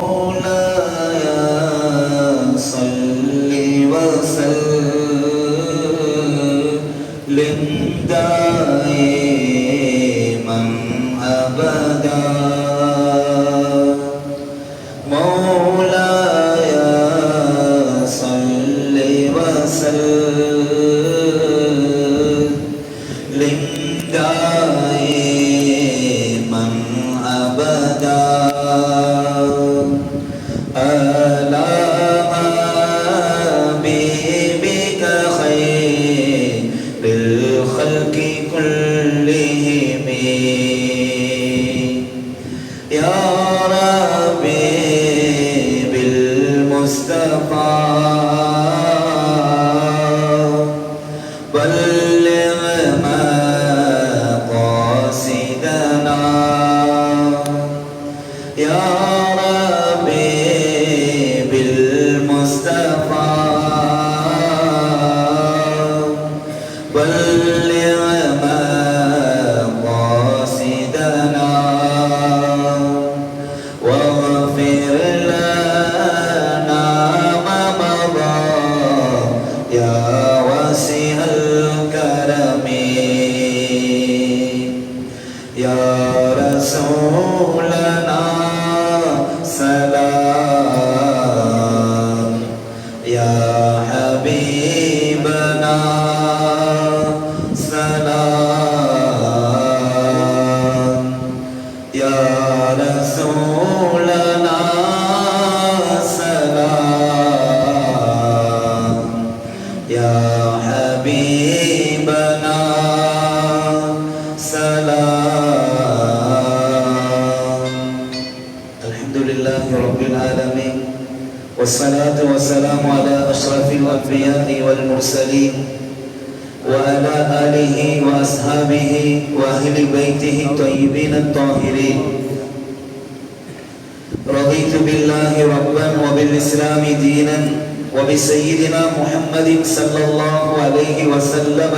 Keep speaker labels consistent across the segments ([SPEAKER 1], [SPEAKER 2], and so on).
[SPEAKER 1] مولاي صل وسلم دائما أبدا مولاي صل وسلم دائما أبدا على حبيبك خير الخلق كلهم يا ربي بالمصطفى بلغ مقاصدنا يا بلغ مقاصدنا واغفر لنا ما مضى يا واسع الكرم يا رسولنا سلام يا حبيبنا سلام يا رسولنا سلام يا حبيبنا سلام الحمد لله رب العالمين والصلاة والسلام على أشرف الأنبياء والمرسلين وعلى آله وأصحابه وأهل بيته الطيبين الطاهرين رضيت بالله ربا وبالإسلام دينا وبسيدنا محمد صلى الله عليه وسلم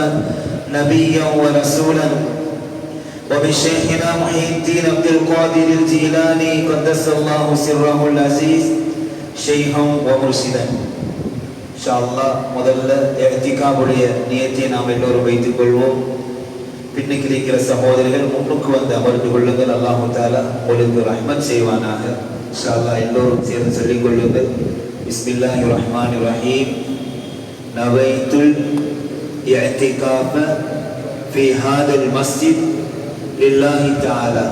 [SPEAKER 1] نبيا ورسولا وبشيخنا محي الدين عبد القادر الجيلاني قدس الله سره العزيز شيخا ومرشدا இன்ஷா அல்லாஹ் முதல்ல இஅ்திகாஃபுடைய நியத்தை நாம் எல்லோரும் வைத்துக் கொள்வோம். பின்னுக்கு இருக்கிற சகோதரிகள் முன்னுக்கு வந்து அமர்ந்து கொள்ளுங்கள். அல்லாஹ் தஆலா உங்களுக்கு ரஹ்மத் செய்வானாக. இன்ஷா அல்லாஹ் எல்லோரும் சேர்ந்து சொல்லிக் கொள்ளுங்கள். பிஸ்மில்லாஹிர் ரஹ்மானிர் ரஹீம். நவைத்துல் இஅ்திகாஃப ஃபீ ஹாதல் மஸ்ஜித் லில்லாஹி தஆலா.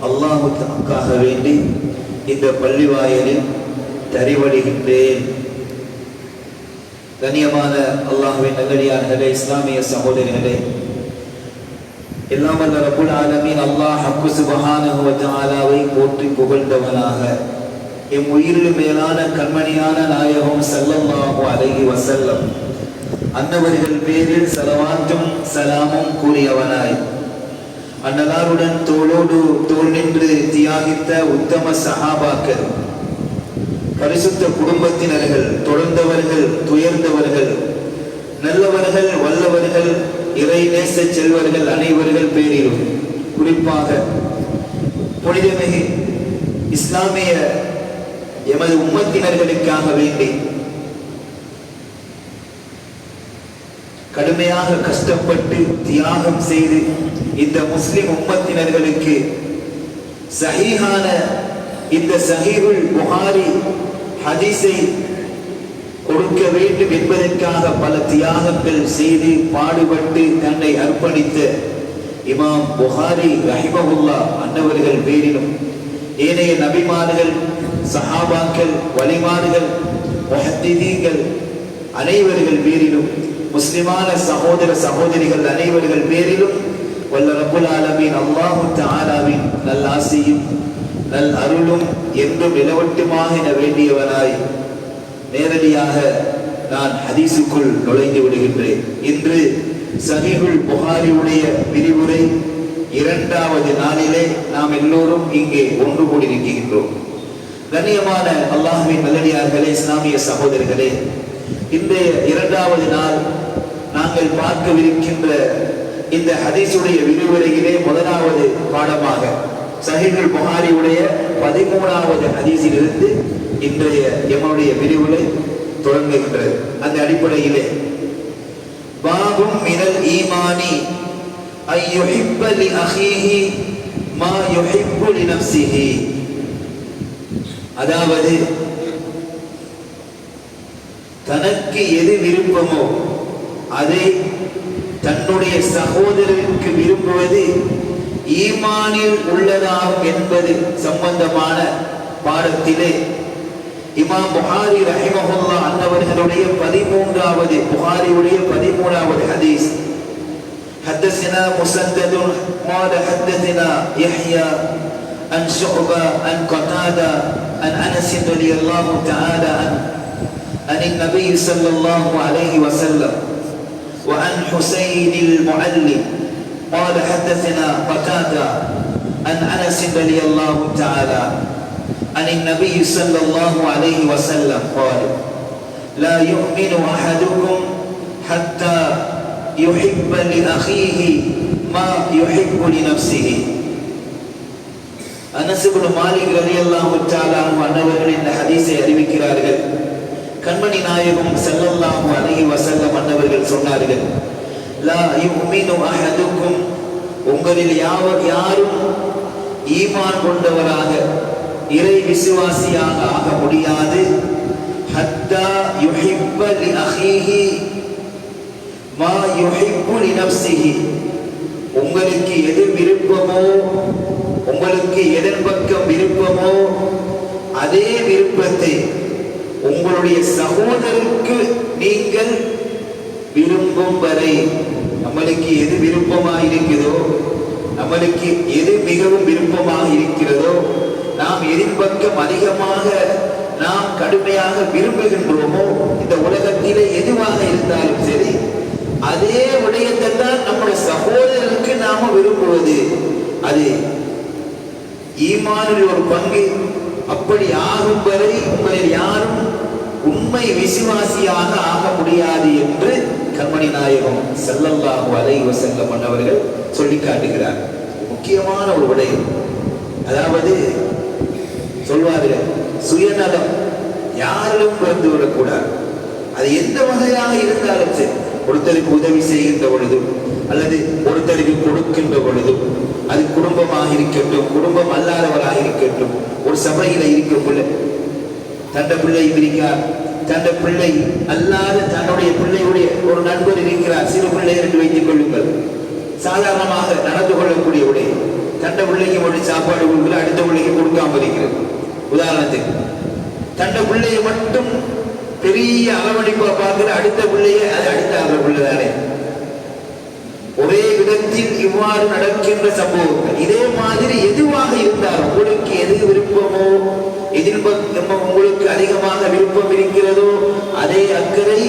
[SPEAKER 1] அல்லாஹ்வுக்காக வேண்டி இந்த பள்ளிவாயலில் தரிவடுகின்றேன். கண்ணியமான அல்லாஹ்வின் நல்லடியார்களே, இஸ்லாமிய சகோதரர்களே, எல்லாம் வல்ல ரப்புல் ஆலமீன் அல்லாஹ் ஹக்கு சுப்ஹானஹு வ தஆலாவை போற்றி புகழ்ந்தவனாக எம் உயிரிலும் மேலான கண்மணியான நாயகம் ஸல்லல்லாஹு அலைஹி வஸல்லம் அன்னவர்கள் பேரில் ஸலவாத்தும் ஸலாமும் கூறியவனாய் அன்னலாருடன் தோளோடு தோள் நின்று தியாகித்த உத்தம சஹாபாக்கள், பரிசுத்த குடும்பத்தினர்கள், தொடர்ந்தவர்கள், துயர்ந்தவர்கள், நல்லவர்கள், வல்லவர்கள், இறை நேச செல்வர்கள் அனைவர்கள் பேரிலும் குறிப்பாக புனிதமிகு இஸ்லாமிய எமது உம்மத்தினர்களுக்காக வேண்டி கடுமையாக கஷ்டப்பட்டு தியாகம் செய்து இந்த முஸ்லிம் உம்மத்தினர்களுக்கு சஹீஹான இந்த சஹீஹுல் புகாரி ஹதீஸை கொடுக்க வேண்டும் என்பதற்காக பல தியாகங்கள் செய்து பாடுபட்டு தன்னை அர்ப்பணித்த இமாம் புகாரி ரஹிமஹுல்லாஹ் அன்னவர்கள் பேரிலும் ஏனைய நபிமார்கள், சஹாபாக்கள், வலிமார்கள், முஹத்திதீன்கள் அனைவர்கள் பேரிலும், முஸ்லிமான சகோதர சகோதரிகள் அனைவர்கள் பேரிலும் வல்ல ரப்புல் ஆலமீன் அல்லாஹ் தஆலாவின் நல்லாசியும் நல் அருளும் என்றும் நிலவட்டுமாக என வேண்டியவனாய் நேரடியாக நான் ஹதீஸுக்குள் நுழைந்து விடுகின்றேன். இன்று சஹீஹுல் புகாரியுடைய விரிவுரை இரண்டாவது நாளிலே நாம் எல்லோரும் இங்கே ஒன்று கூடியிருக்கின்றோம். கண்ணியமான அல்லாஹ்வின் நல்லடியார்களே, இஸ்லாமிய சகோதரர்களே, இன்றைய இரண்டாவது நாள் நாங்கள் பார்க்கவிருக்கின்ற இந்த ஹதீஸுடைய விரிவுரையிலே முதலாவது பாடமாக சஹீஹுல் புகாரியுடைய 13வது ஹதீஸிலிருந்து இன்றைய எம்முடைய விரிவுரை தொடங்குகின்றது. அந்த அடிப்படையிலே பாபும் மினல் ஈமானி ஐ யுஹிப்ப லி அஹீஹி மா யுஹிப்பு லி நஃப்ஸிஹி, அதாவது தனக்கு எது விருப்பமோ அதை தன்னுடைய சகோதரருக்கு விரும்புவது ஈமானில் உள்ளதாகும் என்பது சம்பந்தமான பாடத்திலே இமாம் புகாரி ரஹிமஹுல்லாஹ் அன்னவர்களுடைய 13வது புகாரியுடைய 13வது ஹதீஸ் حدثنا مسدد قال حدثنا يحيى عن شعبة عن قتادة عن أنس رضي الله تعالى عنه عن النبي صلى الله عليه وسلم وعن حسين المعلم قال حدثنا قتادة عن أنس رضي الله تعالى عن النبي صلى الله عليه وسلم قال لا يؤمن أحدكم حتى يحب لأخيه ما يحب لنفسه. அனஸ் இப்னு மாலிக் ரலியல்லாஹு தஆலா அன்னவர்கள் இந்த ஹதீஸை அறிவிக்கிறார்கள். கண்மணி நாயகம் ஸல்லல்லாஹு அலைஹி வஸல்லம் அன்னவர்கள் சொன்னார்கள், லா யுமினு அஹதுக்கும், உங்களில் யாரும் ஈமான் கொண்டவராக இறை விசுவாசியாக ஆக முடியாது, ஹத்தா யுஹிப்ப லி அஹீஹி மா யுஹிப்பு லி நஃப்ஸிஹி, உங்களுக்கு எது விருப்பமோ, உங்களுக்கு எதன் பக்கம் விருப்பமோ அதே விருப்பத்தை உங்களுடைய சகோதரருக்கு நீங்கள் விரும்பும் வரை, நம்மளுக்கு எது விருப்பமாக இருக்கிறதோ, நம்மளுக்கு எது மிகவும் விருப்பமாக இருக்கிறதோ, நாம் எதின் பக்கம் அதிகமாக நாம் கடுமையாக விரும்புகின்றோமோ, இந்த உலகத்திலே எதுவாக இருந்தாலும் சரி, அதே விடயத்தை தான் நம்முடைய சகோதரருக்கு நாம விரும்புவது. அது ஈமானில் ஒரு பங்கு. அப்படி ஆகும் வரை உங்களில் யாரும் உண்மை விசுவாசியாக ஆக முடியாது என்று கண்மணி நாயகம் ஸல்லல்லாஹு அலைஹி வஸல்லம் அவர்கள் சொல்லி காட்டுகிறார். முக்கியமான ஒரு விடயம். அதாவது சொல்வார்கள், சுயநலம் யாரிலும் வந்து விடக்கூடாது. அது எந்த வகையாக இருந்தாலும் சரி, ஒருத்தருக்கு உதவி செய்கின்ற பொழுது அல்லது ஒருத்தருக்கு கொடுக்கின்ற பொழுது, அது குடும்பமாக இருக்கட்டும், குடும்பம் அல்லாதவராக இருக்கட்டும், ஒரு சபையில இருக்கக்குள்ள தன்னை பிள்ளை இருக்கிறார், தன்னை பிள்ளை அல்லாத தன்னுடைய பிள்ளையுடைய ஒரு நண்பர் இருக்கிறார், சிறு பிள்ளை என்று வைத்துக் கொள்ளுங்கள், சாதாரணமாக நடந்து கொள்ளக்கூடிய உடைய தன்னை பிள்ளைக்கு மட்டும் சாப்பாடு கொடுக்கிற, அடுத்த பிள்ளைக்கு கொடுக்காம இருக்கிறது. உதாரணத்துக்கு தன்னை பிள்ளையை மட்டும் பெரிய அரவணைப்பா பார்க்கிற, அடுத்த பிள்ளைய அது அடுத்த அவர் பிள்ளை தானே. ஒரே விதத்தில் இவ்வாறு நடக்கின்ற சம்பவங்கள். இதே மாதிரி எதுவாக இருந்தாலும் உங்களுக்கு எது விருப்பமோ, உங்களுக்கு அதிகமாக விருப்பம் இருக்கிறதோ அதே அக்கறை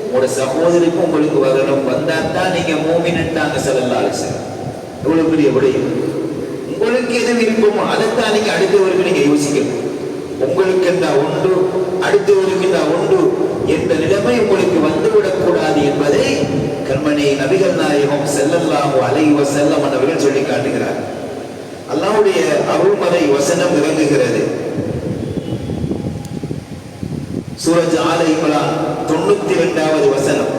[SPEAKER 1] உங்களோட சகோதரிக்கும் உங்களுக்கு வரணும். வந்தாத்தான் நீங்க மூமின்ட்டாங்க ஸல்லல்லாஹு அலைஹி வஸல்லம். எவ்வளவு பெரிய விடயம். உங்களுக்கு எது விருப்பமோ அதைத்தான் நீங்க அடுத்தவருக்கு நீங்க யோசிக்கணும். உங்களுக்கு இந்த ஒன்று, அடுத்தவருக்கு இந்த ஒன்று என்ற நிலைமை உங்களுக்கு வந்துவிடக்கூடாது என்பதை கண்மணி நபிகள் நாயகம் ஸல்லல்லாஹு அலைஹி வஸல்லம் அவர்கள் சொல்லி காட்டுகிறார். அல்லாஹ்வுடைய அருள்மறை வசனம் இறங்குகிறது. சூரத் ஆல இம்ரான் 92வது வசனம்.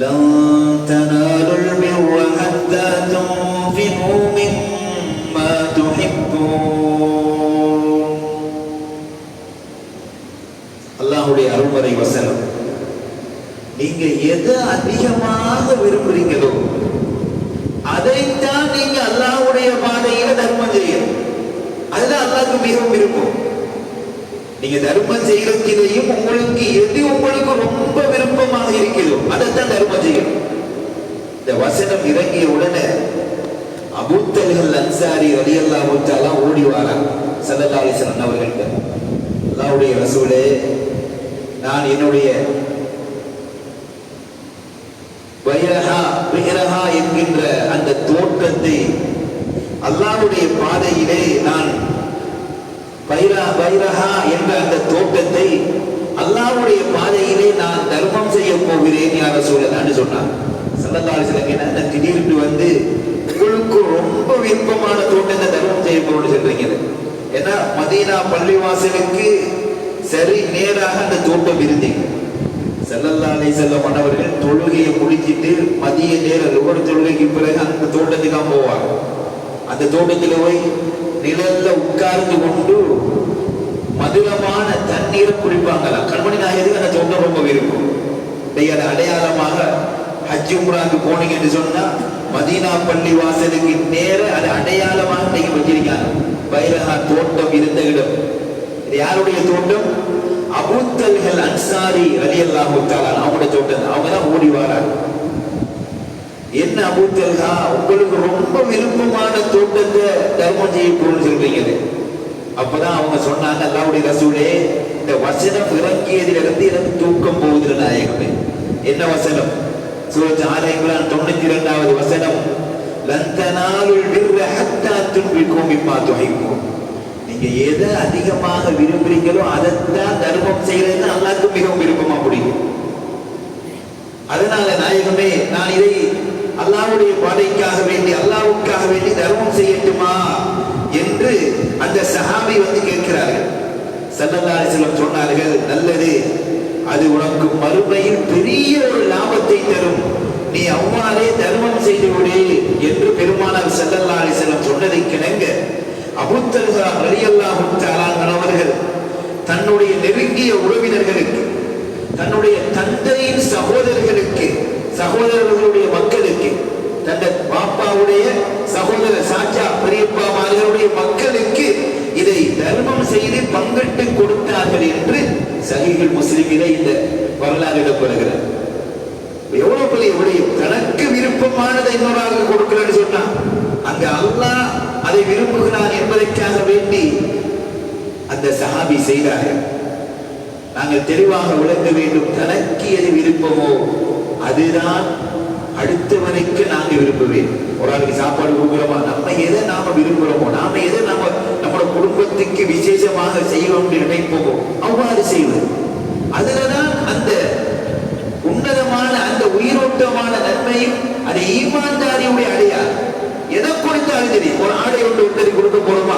[SPEAKER 1] லன் தனாலுல் பிர்ர ஹத்தா துன்ஃபிகு மிம்மா துஹிப்பூன். அல்லாஹ்வுடைய அருள்மறை வசனம். நீங்க எதை அதிகமாக விரும்புறீங்களோ அதைத்தான் நீங்க அல்லாஹ்வுடைய பாதையில தர்மம் செய்யணும். அதுதான் அல்லாஹ்வுக்கு மிகவும் விருப்பம். நீங்க தர்மம் செய்யறதிலேயும் உங்களுக்கு எது உங்களுக்கு ரொம்ப விருப்பமாக இருக்கிறதோ அதைத்தான் தர்மம் செய்யணும். இந்த வசனம் இறங்கிய உடனே அபூ தல்ஹல் அன்சாரி ரலியல்லாஹு தஆலா ஓடி வாரார் ஸல்லல்லாஹு அலைஹி வஸல்லம் அவர்கள்ட்ட. அல்லாஹ்வுடைய ரசூலே, நான் என்னுடைய பைரஹா என்கின்ற அந்த தோட்டத்தை அல்லாஹ்வுடைய பாதையிலே, நான் பைரஹா என்ற அந்த தோட்டத்தை அல்லாஹ்வுடைய பாதையிலே நான் தர்மம் செய்ய போகிறேன் யா ரசூலல்லாஹ் சொன்னார். ஸல்லல்லாஹு அலைஹி வஸல்லம் என்ன திடீர்னு வந்து உங்களுக்கு உங்களுக்கு ரொம்ப விருப்பமான தோட்டத்தை தர்மம் செய்ய போன்னு சொல்றீங்க. ஏன்னா மதீனா பள்ளிவாசலுக்கு சரி நேராக அந்த தோட்டம் இருந்தீங்க. ஸல்லல்லாஹு அலைஹி வஸல்லம் அவர்கள் தொழுகையை முடிச்சிட்டு மதிய நேரம் ஒவ்வொரு தொழுகைக்கு பிறகு அந்த தோட்டத்துக்கு போவாங்க. அந்த தோட்டத்தில் போய் நிழல்ல உட்கார்ந்து கொண்டு மதுரமான தண்ணீரை குடிப்பாங்களாம். கண்மணி நாயகத்துக்கு அந்த தோட்டம் ரொம்ப விருப்பம். அதை அடையாளமாக ஹஜ் உம்ராக்கு போனீங்க என்று சொன்னா மதீனா பள்ளி வாசலுக்கு நேர அது அடையாளமாக நீங்க வச்சிருக்காங்க. பைரஹா தோட்டம் இருந்த இடம். இது யாருடைய தோட்டம்? அபூ தல்ஹல் அன்சாரி ரலியல்லாஹு தஆலா அவங்களுடைய தோட்டம். அவங்க தான் ஓடி வராங்க. என்ன அபூ தல்ஹா, உங்களுக்கு ரொம்ப விருப்பமான தோட்டத்தை தர்மம் செய்ய போன்னு சொல்றீங்க. அப்பதான் அவங்க சொன்னாங்க, அல்லாஹ்வுடைய ரசூலே, இந்த வசனம் இறங்கியதிலிருந்து எனக்கு தூக்கம் போகுது நாயகமே. என்ன வசனம்? சூரத் ஆல இம்ரான் 92வது வசனம், லன் தனாலுல் பிர்ர ஹத்தா துன்ஃபிகு மிம்மா துஹிப்பூன். நீங்க எதை அதிகமாக விரும்புறீங்களோ அதைத்தான் தர்மம் செய்யறதுன்னு அல்லாஹ்வுக்கு மிகவும் விருப்பமா பிடிக்கும். அதனால நாயகமே, நான் இதை அல்லாஹ்வுடைய பாதைக்காக வேண்டி அல்லாஹ்வுக்காக வேண்டி தர்மம் செய்யட்டுமா என்று அந்த சஹாபி வந்து கேட்கிறார்கள். ஸல்லல்லாஹு அலைஹி வஸல்லம் சொன்னார்கள், நல்லது, அது உனக்கு மறுமையில் பெரிய ஒரு லாபத்தை தரும், நீ அவ்வாறே தர்மம் செய்து விடு என்று பெருமானார் ஸல்லல்லாஹு அலைஹி வஸல்லம் சொன்னதை கிணங்க அபூ தல்ஹா ரலியல்லாஹு தஆலா அவர்கள் தன்னுடைய நெருங்கிய உறவினர்களுக்கு, தன்னுடைய தந்தையின் சகோதரர்களுக்கு, சகோதரர்களுடைய மக்களுக்கு, தந்த பாப்பாவுடைய சகோதர சாச்சா பெரியப்பாமார்களுடைய மக்களுக்கு இதை தர்மம் செய்து பங்கிட்டு கொடுத்தார்கள் என்று சஹீஹுல் முஸ்லிமிலே இந்த வரலாறு இடம்பெறுகிறது. எவ்வளவு பெரிய விடயம்! தனக்கு விருப்பமானதை இன்னொரு கொடுக்கிறேன்னு சொன்னா அங்க அல்லாஹ் அதை விரும்புகிறான் என்பதற்காக வேண்டி அந்த சஹாபி செய்தார்கள். நாங்கள் தெளிவாக விளங்க வேண்டும். தனக்கு எது விருப்பமோ அதுதான் அடுத்தவனுக்கு நாங்க விரும்புவேன். ஒரு ஆளுக்கு சாப்பாடு கொடுக்கிறோமா, நம்ம எதை நாம விரும்புகிறோமோ, நாம எதை நம்மளோட குடும்பத்துக்கு விசேஷமாக செய்வோம் என்று நினைப்போமோ அவ்வாறு செய்வது. அதுலதான் அந்த உன்னதமான அந்த உயிரோட்டமான நன்மையும் அது ஈமான்தாரியுடைய அடையாளம். எதை கொடுத்தாலும் சரி, ஒரு ஆடை ஒன்று ஒருத்தரை கொடுக்க போறோமா,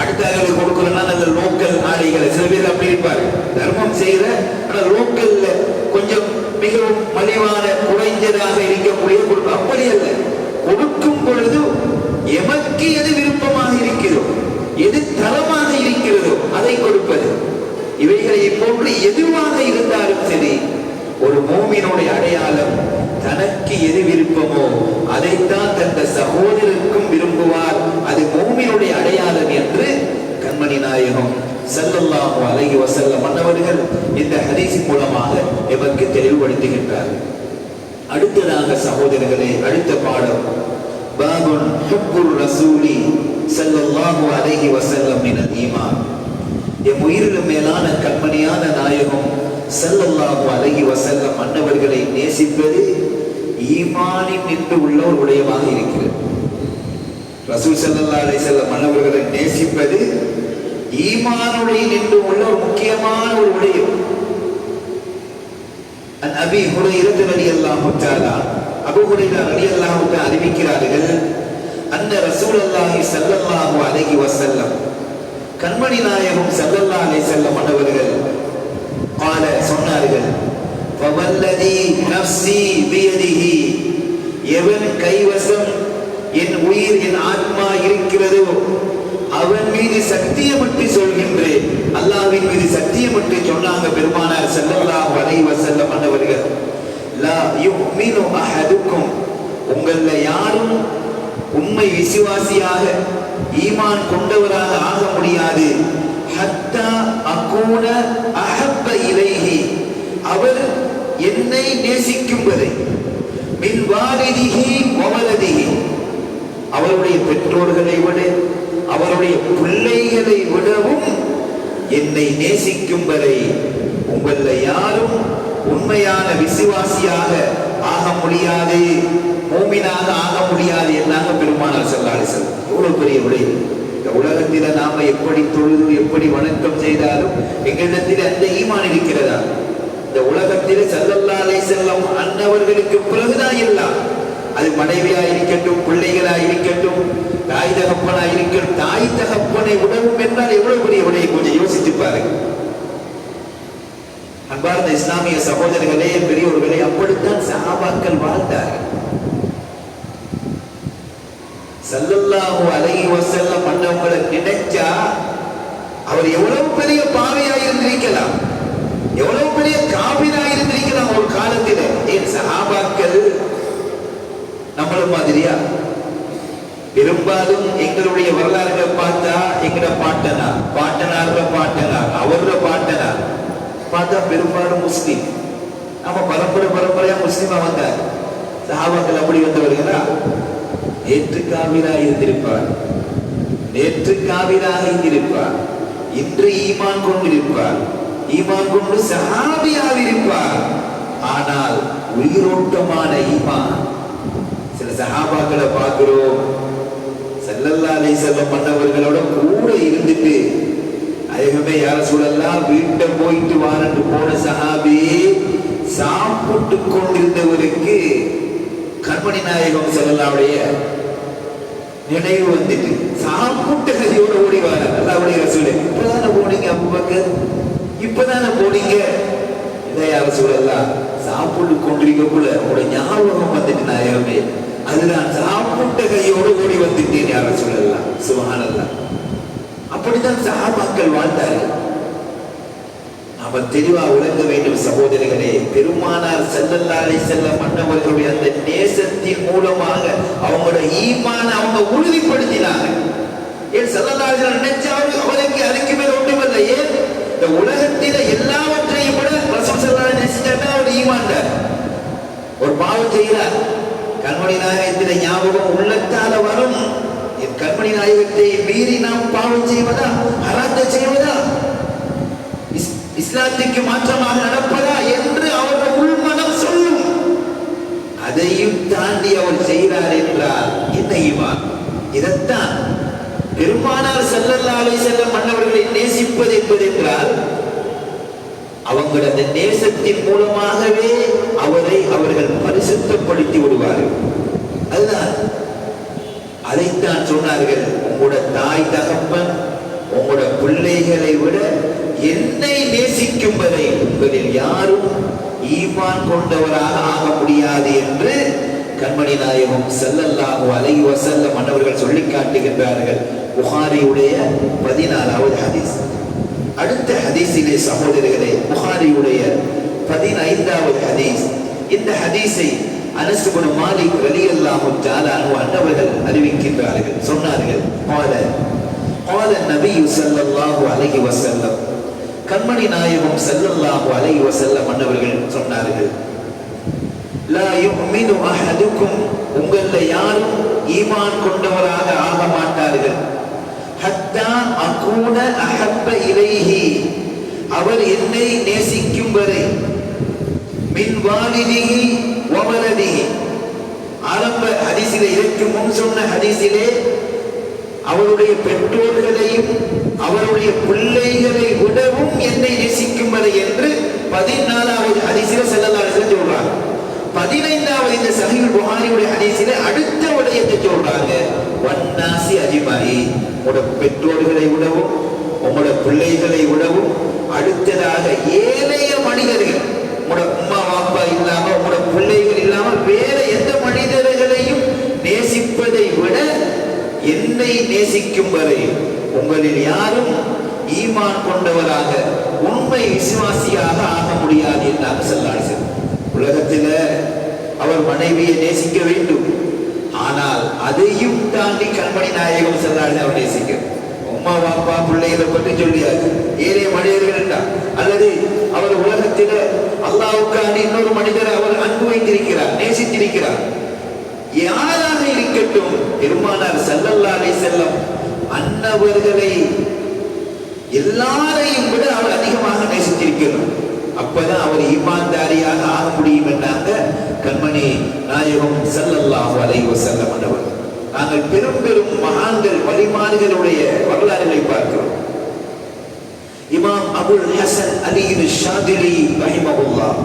[SPEAKER 1] அடுத்த கொடுக்கிறோம்னா நல்ல லோக்கல் ஆடைகளை, சில பேர் அப்படி இருப்பாரு, தர்மம் செய்யற ஆனால் லோக்கல்ல கொஞ்சம் மிகவும் மலிவான குறைஞ்சதாக இருக்கக்கூடிய கொடுக்கும். அப்படி அல்ல, கொடுக்கும் பொழுது எமக்கு எது விருப்பமாக இருக்கிறதோ, எது தரமாக இருக்கிறதோ அதை கொடுப்பது. இவைகளை போன்று எதுவாக இருந்தாலும் சரி, ஒரு மூமினுடைய அடையாளம் தனக்கு எது விருப்பமோ அதைத்தான் தந்த சகோதரருக்கும் விரும்புவார். அது மூமினுடைய அடையாளம் என்று கண்மணி நாயகம் ஸல்லல்லாஹு அலைஹி வஸல்லம் அவர்கள் இந்த ஹதீஸின் மூலமாக எமக்கு தெளிவுபடுத்துகின்றார். அடுத்ததாக சகோதரர்களே, அடுத்த பாடம் பாபுன் ஹுப்புர் ரசூலி ஸல்லல்லாஹு அலைஹி வஸல்லம் மினல் ஈமான். எம் உயிரிலும் மேலான கண்மணியான நாயகம் ஸல்லல்லாஹு அலைஹி வஸல்லம் அன்னவர்களை நேசிப்பது ஈமானின் நின்று உள்ள ஒரு விடயமாக இருக்கிறது. ரசூல் ஸல்லல்லாஹு அலைஹி வஸல்லம் அன்னவர்களை நேசிப்பது ஈமானுடைய நின்று உள்ள ஒரு முக்கியமான ஒரு விடயம். அபீ ஹுரைரா ரலியல்லாஹு தஆலா, அபூ ஹுரைரா ரலியல்லாஹு தஆலா அறிவிக்கிறார்கள், அன்ன ரசூலுல்லாஹி ஸல்லல்லாஹு அலைஹி வஸல்லம், கண்மணி நாயகம் ஸல்லல்லாஹு அலைஹி வஸல்லம் அவர்கள் قال சொன்னார்கள், فوالذي نفسي بيده, எவன் கைவசம் என் உயிர் என் ஆத்மா இருக்கிறதோ அவன் மீது சத்தியமிட்டு சொல்கின்றேன். அல்லாஹ்வின் மீது சத்தியமிட்டு சொன்னாங்க பெருமானார் ஸல்லல்லாஹு அலைஹி வஸல்லம் அவர்கள், லா யுமினு அஹதுக்கும், உங்கள யாரும் உண்மை விசுவாசியாக ஈமான் கொண்டவராக ஆக முடியாது, ஹத்தா அகூன அஹப்ப இலைஹி, அவர் என்னை நேசிக்கும் வரை, மின் வாலிதிஹி வவலதிஹி, அவருடைய பெற்றோர்களை விட அவருடைய பிள்ளைகளை விடவும் என்னை நேசிக்கும் வரை உங்கள யாரும் உண்மையான விசுவாசியாக ஆக முடியாது, மூமினாக ஆக முடியாது என்றாங்க பெருமானார் ஸல்லல்லாஹு அலைஹி வஸல்லம். எவ்வளவு பெரிய விடயம்! இந்த உலகத்தில நாம எப்படி தொழுது எப்படி வணக்கம் செய்தாலும் எங்களிடத்தில் அந்த ஈமான் இருக்கிறதா? இந்த உலகத்தில் ஸல்லல்லாஹு அலைஹி வஸல்லம் அன்னவர்களுக்கு பிறகுதான் எல்லாம். அது மனைவியா இருக்கட்டும், பிள்ளைகளா இருக்கட்டும், தாய் தகப்பனா இருக்கட்டும். தாய் தகப்பனை உணவும் என்றால் எவ்வளவு பெரிய விடையை கொஞ்சம் யோசித்து பாருங்க. அன்பார்ந்த இஸ்லாமிய சகோதரர்களே, பெரியவர்களே, அப்படித்தான் சஹாபாக்கள் வாழ்ந்தார்கள். ஸல்லல்லாஹு அலைஹி வஸல்லம் மன்னவங்களை நினைச்சா அவர் எவ்வளவு பெரிய பாவியா இருந்திருக்கலாம், எவ்வளவு பெரிய காபிரா இருந்திருக்கலாம் ஒரு காலத்தில். ஏன் சஹாபாக்கள் நம்மள மாதிரியா? பெரும்பாலும் எங்களுடைய வரலாறுகளை பார்த்தா எங்கட பாட்டனார் அவரோட பாட்டனார் பார்த்தா பெரும்பாலும் முஸ்லீம். நம்ம பரம்பரையா முஸ்லீமா வந்தார். சஹாபாக்கள் அப்படி வந்தவர்களா? நேற்று காவிராக இருந்திருப்பார், இன்று ஈமான் கொண்டிருப்பார், ஈமான் கொண்டு சஹாபியாக இருப்பார். ஆனால் உயிரோட்டமான ஈமான். சில சஹாபாக்களை பார்க்கிறோம், ஸல்லல்லாஹு அலைஹி வஸல்லம் மன்னவர்களோட கூட இருந்துட்டு நாயகமே யார சூழல்லாம் வீட்டை போயிட்டு வாரண்டு போன சஹாபி சாப்பிட்டு கொண்டிருந்தவருக்கு கண்மணி நாயகம் ஸல்லல்லாஹுடைய நினைவு வந்துட்டு சாப்பிட்ட கையோட ஓடி வார. அல்லாஹ்வுடைய ரசூலே, இப்பதானே போனீங்க அபூபக்கர், இப்பதானே போனீங்க. இதை யார சூழல்லாம் சாப்பிட்டு கொண்டிருக்கக்குள்ள உங்களுடைய ஞாபகம் வந்துட்டு நாயகமே, அதுதான் சாப்பிட்ட கையோடு ஓடி வந்துட்டேன் யார சூழல்லாம். சுப்ஹானல்லாஹ். அப்படித்தான் சஹாபாக்கள் வாழ்ந்தார்கள். நாம தெளிவா விளங்க வேண்டும் சகோதரர்களே. பெருமானார் ஸல்லல்லாஹு அலைஹி வஸல்லம் மன்னவர்களுடைய அந்த நேசத்தின் மூலமாக அவங்களோட ஈமான அவங்க உறுதிப்படுத்தினாங்க. ஏன் ஸல்லல்லாஹு அலைஹி வஸல்லம் நினைச்சாலும் அவருக்கு அதுக்கு மேல ஒன்றுமில்லை. ஏன் இந்த உலகத்தில எல்லாவற்றையும் விட ரசூல் ஸல்லல்லாஹு அலைஹி வஸல்லம் ஒரு ஈமான்தார். ஒரு பாவம் செய்கிறார், கண்மணி நாயகத்தில ஞாபகம் உள்ளத்தால வரும். என் கண்மணி நாயகத்தை மீறி நாம் பாவம் செய்வதா, ஹராத்தை செய்வதா, இஸ்லாத்துக்கு மாற்றமாக நடப்பதா என்று அவர்கள் உள்மனம் சொல்லும். அதையும் தாண்டி அவர் செய்கிறார் என்றால் என்ன ஈமான்? இதைத்தான் பெருமானார் ஸல்லல்லாஹு அலைஹி வஸல்லம் மன்னவர்களை நேசிப்பது என்பது என்றால் அவங்கள அந்த நேசத்தின் மூலமாகவே அவர்கள் பரிசுத்தப்படுத்தி விடுவார்கள். அதுதான், அதைத்தான் சொன்னார்கள். உங்களோட தாய் தகப்பன் உங்களோட பிள்ளைகளை விட என்னை நேசிக்கும் வரை உங்களில் யாரும் ஈமான் கொண்டவராக ஆக முடியாது என்று கண்மணி நாயகம் ஸல்லல்லாஹு அலைஹி வஸல்லம் மன்னவர்கள் சொல்லி காட்டுகின்றார்கள். புகாரியுடைய 14வது ஹதீஸ். அடுத்த ஹதீஸிலே சகோதரர்களே, புகாரியுடைய 15வது ஹதீஸ். இந்த ஹதீஸை அனஸ் இப்னு மாலிக் ரலியல்லாஹு தஆலா அன்ஹு அன்னவர்கள் அறிவிக்கின்றார்கள். சொன்னார்கள், قال النبي صلى الله عليه وسلم, கண்மணி நாயகம் ஸல்லல்லாஹு அலைஹி வஸல்லம் அன்னவர்கள் சொன்னார்கள், லா யுமினு அஹதுக்கும், உங்கள யாரும் ஈமான் கொண்டவராக ஆக மாட்டார்கள், ஹத்தா அகூன அஹப்ப இலைஹி, அவர் என்னை நேசிக்கும் வரை, மின் வாலிதிஹி வ வலதிஹி. ஆரம்ப ஹதீஸிலே இதற்கு முன் சொன்ன ஹதீஸிலே அவருடைய பெற்றோர்களையும் அவருடைய பிள்ளைகளை விடவும் என்னை நேசிக்கும் வரை என்று 14வது ஹதீஸிலே ஸல்லல்லாஹு அலைஹி வஸல்லம் சொல்றாங்க. 15வது இந்த சஹீஹ் புகாரியுடைய ஹதீஸிலே அடுத்த விடயத்தை சொல்றாங்க, வன்னாசி அஜ்மாயி, உங்களோட பெற்றோர்களை விடவும் உங்களோட பிள்ளைகளை விடவும் அடுத்ததாக ஏனைய மனிதர்கள், உங்களோட உம்மா வாப்பா இல்லாம உங்களோட பிள்ளைகள் இல்லாம வேற எந்த மனிதர்களையும் நேசிப்பதை விட என்னை நேசிக்கும் வரை உங்களில் யாரும் ஈமான் கொண்டவராக உண்மை விசுவாசியாக ஆக முடியாது என்றாங்க ஸல்லல்லாஹு அலைஹி வஸல்லம். உலகத்தில் அவர் மனைவியை நேசிக்க வேண்டும், ஆனால் அதையும் தாண்டி கண்மணி நாயகம் ஸல்லல்லாஹு அலைஹி வஸல்லம் அவர் நேசிக்கிறார். உம்மா வாப்பா பிள்ளைகளை பற்றி சொல்லியாரு, ஏழை மனிதர்கள் என்றார். அல்லது அவர் உலகத்தில் அல்லாஹ்வுக்காக இன்னொரு மனிதரை அவர் அன்பு வைத்திருக்கிறார், நேசித்திருக்கிறார். யாராக இருக்கட்டும், பெருமானார் ஸல்லல்லாஹு அலைஹி வஸல்லம் அன்னவர்களை எல்லாரையும் விட அவர் அதிகமாக நேசித்திருக்கிறார். அப்பதான் அவர் ஈமான்தாரியாக ஆக முடியும் என்றாங்க கண்மணி நாயகம் ஸல்லல்லாஹு அலைஹி வஸல்லம் அன்னவர். நாங்கள் பெரும் பெரும் மகான்கள் வலிமார்களுடைய வரலாறுகளை பார்க்கிறோம். இமாம் அபுல் ஹசன் அலி ஷாதிலி ரஹிமஹுல்லாஹ்,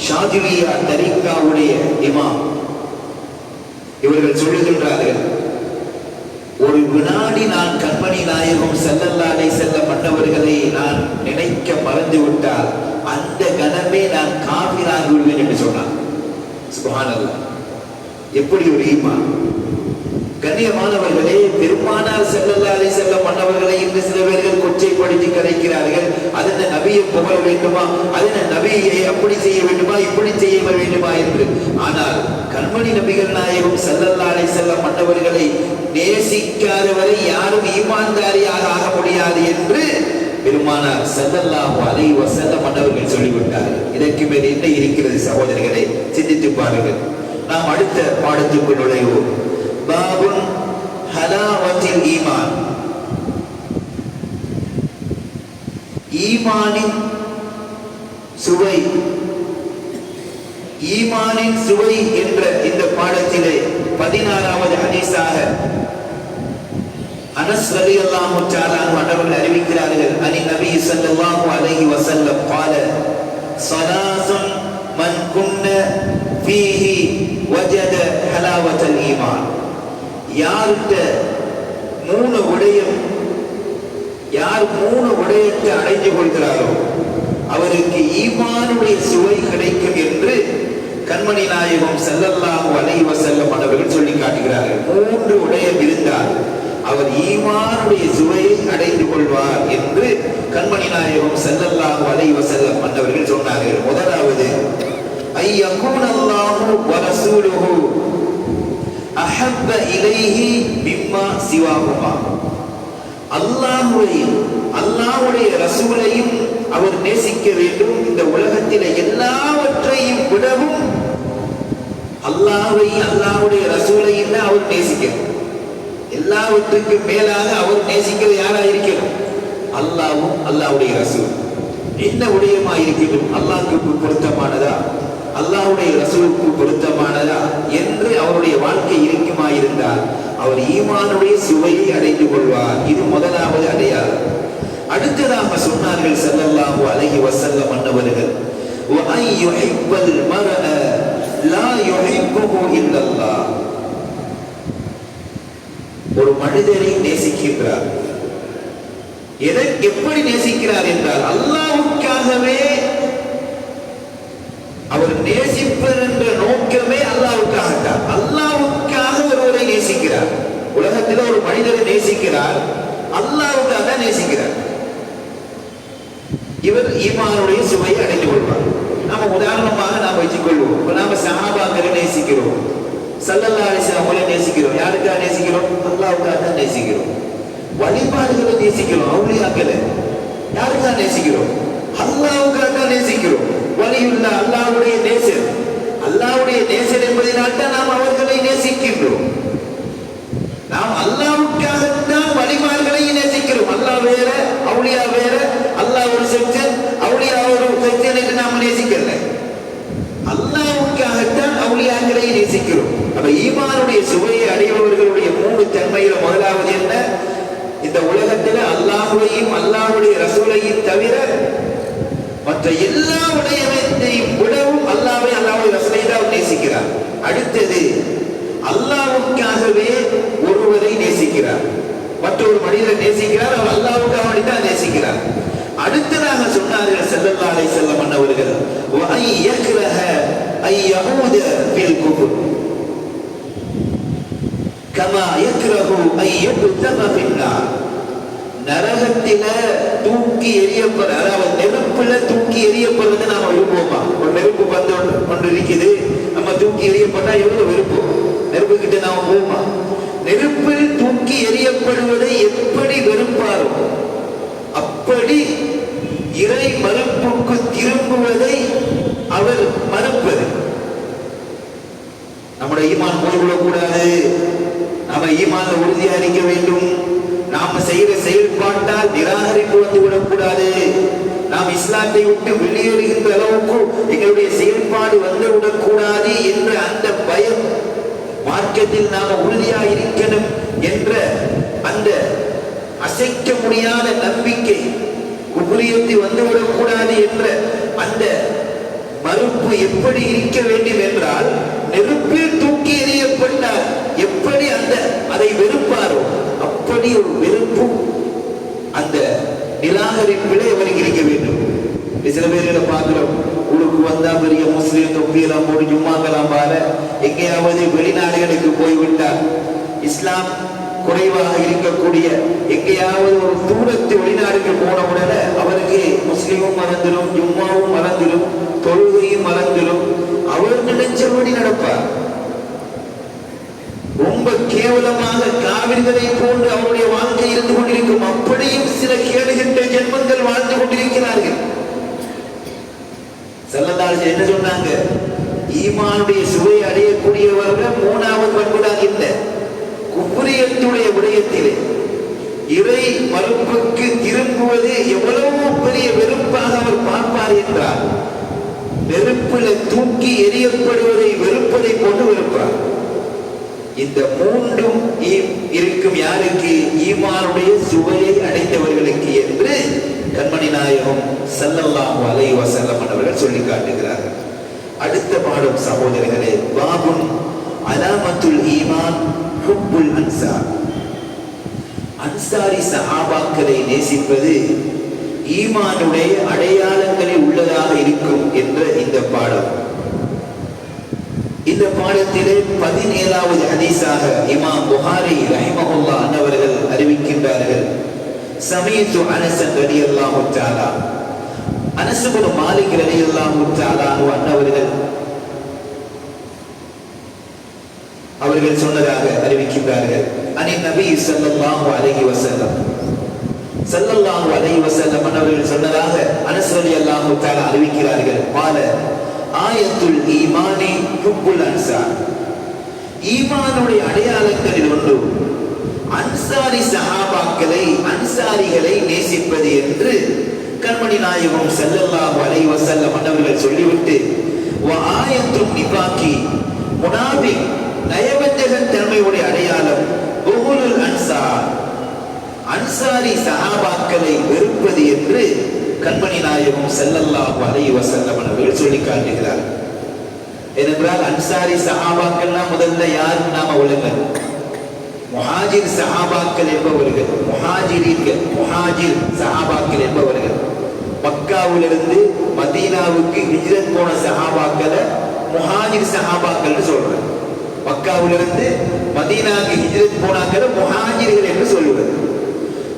[SPEAKER 1] ஷாதிலியா தரீகாவுடைய இமாம், இவர்கள் சொல்லுகின்றார்கள், ஒரு வினாடி நான் கண்மணி நாயகம் ஸல்லல்லாஹு அலைஹி வஸல்லம் மன்னவர்களை நான் நினைக்க மறந்துவிட்டால் அந்த கணமே நான் காஃபிராகி விடுவேன் என்று சொன்னார். சுப்ஹானல்லாஹ். எப்படி ஒரு ஈமான்! கண்ணியமானவர்களே, பெருமானார் ஸல்லல்லாஹு அலைஹி வஸல்லம் மன்னவர்களை இன்று சில பேர்கள் கொச்சைப்படுத்தி கதைக்கிறார்கள். அதனை நபியை புகழ வேண்டுமா, அதனை நபியை அப்படி செய்ய வேண்டுமா, இப்படி செய்ய வேண்டுமா என்று. ஆனால் கண்மணி நபிகள் நாயகம் ஸல்லல்லாஹு அலைஹி வஸல்லம் மன்னவர்களை நேசிக்காதவரை யாரும் ஈமான்தாரியாக ஆக முடியாது என்று பெருமானார் ஸல்லல்லாஹு அலைஹி வஸல்லம் மன்னவர்கள் சொல்லிவிட்டார்கள். இதற்கு மேல் என்ன இருக்கிறது சகோதரர்களே? சிந்தித்து பாருங்கள். நாம் அடுத்த பாடத்துக்கு நுழைவோம். பாபுன் ஹலாவத்தில் ஈமான். ஈமானின் சுவை. ஈமானின் சுவை என்ற இந்த பாடத்திலே 16வது ஹதீஸாக அனஸ் ரலியல்லாஹு தஆலா அவர்கள் அறிவிக்கிறார்கள், அனி நபி ஸல்லல்லாஹு அலைஹி வஸல்லம் قال ثلاث من كن فيه وجد حلاوة الإيمان. யார்கிட்ட யார் மூணு விடயத்தை அடைந்து கொள்கிறாரோ அவருக்கு ஈமானுடைய சுவை கிடைக்கும் என்று கண்மணி நாயகம் ஸல்லல்லாஹு அலைஹி வஸல்லம் அவர்கள் சொல்லி காட்டுகிறார்கள். 3 விடயம் இருந்தால் அவர் ஈமானுடைய சுவையை அடைந்து கொள்வார் என்று கண்மணி நாயகம் ஸல்லல்லாஹு அலைஹி வஸல்லம் அவர்கள் சொன்னார்கள். முதலாவது, ஐயகுனல்லாஹு வ ரசூலுஹு அஹப்ப இலைஹி மிம்மா சிவாஹுமா. அல்லாஹ்வுடைய ரசூலையும் அவர் நேசிக்க வேண்டும். இந்த உலகத்திலே எல்லாவற்றையும் விடவும் அல்லாஹ்வுடைய ரசூலையும் அவர் நேசிக்கிறார். எல்லாவற்றுக்கும் மேலாக அவர் நேசிக்கிறது யாரா இருக்கிறோம்? அல்லாஹ்வும் அல்லாஹ்வுடைய ரசூல். என்ன விடயமா இருக்கட்டும், அல்லாஹ்வுக்கு பொருத்தமானதா, அல்லாஹ்வுடைய ரசூலுக்கு பொருத்தமானதா என்று அவருடைய வாழ்க்கை இருக்குமா இருந்தால் அவர் ஈமானுடைய சுவையை அடைந்து கொள்வார். இது முதலாவது அடையாளம். அடுத்ததாக சொன்னார்கள் ஸல்லல்லாஹு அலைஹி வஸல்லம் அன்னவர்கள், வ ஐ யுஹிப்பல் மர்அ லா யுஹிப்புஹு இல்லல்லாஹ். ஒரு மனிதரை நேசிக்கிறார். எப்படி நேசிக்கிறார் என்றால் அல்லாஹ்வுக்காகவே. அவர் நேசிப்பர் என்ற நோக்கமே அல்லாஹ்வுக்காகத்தான். அல்லாஹ்வுக்காக ஒருவரை நேசிக்கிறார். உலகத்தில் ஒரு மனிதரை நேசிக்கிறார், அல்லாஹ்வுக்காக நேசிக்கிறார். இவர் ஈமானுடைய சுவையை அடைந்து கொள்வார். நாம உதாரணமாக நாம் வச்சுக் கொள்வோம். நாம சஹாபாக்களை நேசிக்கிறோம், ஸல்லல்லாஹு அலைஹி வஸல்லம் அவங்களை நேசிக்கிறோம். யாருக்காக நேசிக்கிறோம்? அல்லாஹ்வுக்காக தான் நேசிக்கிறோம். வழிபாடுகளை நேசிக்கிறோம், அவுலியாக்களை யாருக்காக நேசிக்கிறோம்? அல்லாஹ்வுக்காக தான் நேசிக்கிறோம். வலியுல்லா அல்லாஹ்வுடைய நேசர். அல்லாஹ்வுடைய நேசர் என்பதனால் தான் நாம் அவர்களை நேசிக்கின்றோம். நாம் அல்லாஹ்வுக்காகத்தான் வழிபாடுகளை நேசிக்கிறோம். அல்லாஹ் வேற, அவுலியா வேற. அல்லாஹ் ஒரு செக்ஷன், அவுலியா ஒரு செக்ஷன் என்று நாம் நேசிக்கல. அல்லாஹ்வுக்காகத்தான் அவுலியாக்களை நேசிக்கிறோம். அப்ப ஈமானுடைய சுவையை அடைபவர்களுடைய 3 தன்மையில முதலாவது என்ன? இந்த உலகத்தில் அல்லாஹ்வையும் அல்லாஹ்வுடைய ரசூலையும் தவிர மற்ற எல்லா விடயத்தையும் விடவும் அல்லாஹ்வை அல்லாஹ்வுடைய ரசூலை தான் நேசிக்கிறார். அடுத்தது, அல்லாஹ்வுக்காகவே ஒருவரை நேசிக்கிறார். மற்றொரு மனிதரை நேசிக்கிறார், அவர் அல்லாஹ்வுக்காக தான் நேசிக்கிறார். அடுத்ததாக சொன்னார்கள் ஸல்லல்லாஹு அலைஹி வஸல்லம் அவர்கள், வ ஐ யக்ரஹ ஐ யஊத ஃபில் குஃப்ர் கமா யக்ரஹு ஐ யுக்தப ஃபின் நார். நரகத்தில தூக்கி எரியப்படுற, அதாவது நெருப்புல தூக்கி எரியப்படுறது நாம விரும்புவோமா? ஒரு நெருப்பு வந்து கொண்டு இருக்குது, நம்ம தூக்கி எரியப்பட்டா எவ்வளவு வெறுப்போம். நெருப்பு கிட்ட நாம போவோமா? நெருப்பில் தூக்கி எரியப்படுவதை எப்படி வெறுப்பாரோ அப்படி இறை மறுப்புக்கு திரும்புவதை அவர் மறுப்பது. நம்முடைய ஈமான் போய்விடக்கூடாது. நாம ஈமான உறுதியா இருக்க வேண்டும். நாம செய்கிற செயல்பாட்டால் நிராகரிப்பு வந்து விடக்கூடாது. நாம் இஸ்லாத்தை விட்டு வெளியேறுகின்ற அளவுக்கு எங்களுடைய செயல்பாடு வந்து விடக்கூடாது என்ற அந்த பயம், மார்க்கத்தில் நாம உறுதியா இருக்கணும் என்ற அந்த அசைக்க முடியாத நம்பிக்கை, குபுரியத்தை வந்துவிடக்கூடாது என்ற அந்த மறுப்பு எப்படி இருக்க வேண்டும் என்றால், நெருப்பில் தூக்கி தூக்கி எறியப்பட்டார். எப்படி அதை வெறுப்பாரோ அப்படி ஒரு வெறுப்பும் அந்த நிராகரிப்பிலே அவருக்கு இருக்க வேண்டும். சில பேர்களை பார்க்கிறோம், ஊருக்கு வந்தா பெரிய முஸ்லீம் தொப்பியெல்லாம் போட்டு ஜும்மாக்கெல்லாம் பார, எங்கேயாவது வெளிநாடுகளுக்கு போய்விட்டார், இஸ்லாம் குறைவாக இருக்கக்கூடிய எங்கேயாவது ஒரு தூரத்து வெளிநாடுக்கு போன உடனே அவருக்கு முஸ்லீமும் மறந்துடும், ஜும்மாவும் மறந்துடும், தொழுகையும் மறந்துடும். அவர் நினைச்சபடி நடப்பார். ரொம்ப கேவலமாக காவிரிகளை போன்று அவருடைய வாழ்க்கை இருந்து கொண்டிருக்கும். அப்படியும் சில கேடுகின்ற ஜென்மங்கள் வாழ்ந்து கொண்டிருக்கிறார்கள். ஸல்லல்லாஹு அலைஹி என்ன சொன்னாங்க? ஈமானுடைய சுவை அடையக்கூடியவர்கள் மூணாவது பண்புதான் இந்த குஃப்ரியத்துடைய விடயத்திலே இறை மறுப்புக்கு திரும்புவது எவ்வளவு பெரிய வெறுப்பாக அவர் பார்ப்பார் என்றார். நெருப்பில் தூக்கி எரியப்படுவதை வெறுப்பதை கொண்டு வெறுப்பார். இந்த மூன்றும் இருக்கும் யாருக்கு? ஈமானுடைய சுவையை அடைந்தவர்களுக்கு என்று கண்மணி நாயகம் ஸல்லல்லாஹு அலைஹி வஸல்லம் அவர்கள் சொல்லி காட்டுகிறார்கள். அடுத்த பாடம் சகோதரர்களே, பாபுன் அலாமத்துல் ஈமான் ஹுப்புல் அன்சார். அன்சாரி சஹாபாக்களை நேசிப்பது ஈமானுடைய அடையாளங்களில் உள்ளதாக இருக்கும் என்ற இந்த பாடம். இந்த பாடத்திலே 17வது ஹதீஸாக இமாம் புகாரி ரஹிமஹுல்லாஹ் அவர்கள் அறிவிக்கின்றார்கள். சமீது அனஸ் ரலியல்லாஹு தஆலா, அனஸ் இப்னு மாலிக் ரலியல்லாஹு தஆலா அவர்கள் சொன்னதாக அறிவிக்கின்றார்கள். அனி நபி ஸல்லல்லாஹு அலைஹி வஸல்லம், ஸல்லல்லாஹு அலைஹி வஸல்லம் அவர்கள் சொன்னதாக அனஸ் ரலியல்லாஹு தஆலா அறிவிக்கிறார்கள். قال ஆயத்துல் ஈமானி ஹுப்புல் அன்சார். ஈமானுடைய அடையாளங்களில் ஒன்று அன்சாரி சஹாபாக்களை, அன்சாரிகளை நேசிப்பது என்று கண்மணி நாயகம் ஸல்லல்லாஹு அலைஹி வஸல்லம் அவர்கள் சொல்லிவிட்டு, ஆயத்துல் நிஃபாகி, முனாஃபிக் நயவஞ்சகன் தன்மையுடைய அடையாளம் புகுலுல் அன்சார், அன்சாரி சஹாபாக்களை வெறுப்பது என்று கண்மணி நாயகம் ஸல்லல்லாஹு அலைஹி வஸல்லம் அவர்கள் சொல்லி காட்டுகிறார். ஏனென்றால் அன்சாரி சஹாபாக்கள்னா முதல்ல யார் நாம உலகம்? முஹாஜிர் சஹாபாக்கள் என்பவர்கள், முஹாஜிர் சஹாபாக்கள் என்பவர்கள் மக்காவிலிருந்து மதீனாவுக்கு ஹிஜ்ரத் போன சஹாபாக்களை முஹாஜிர் சஹாபாக்கள் சொல்றாங்க. மக்காவிலிருந்து மதீனாவுக்கு ஹிஜ்ரத் போனாக்களை முஹாஜிர்கள் என்று சொல்லுவது.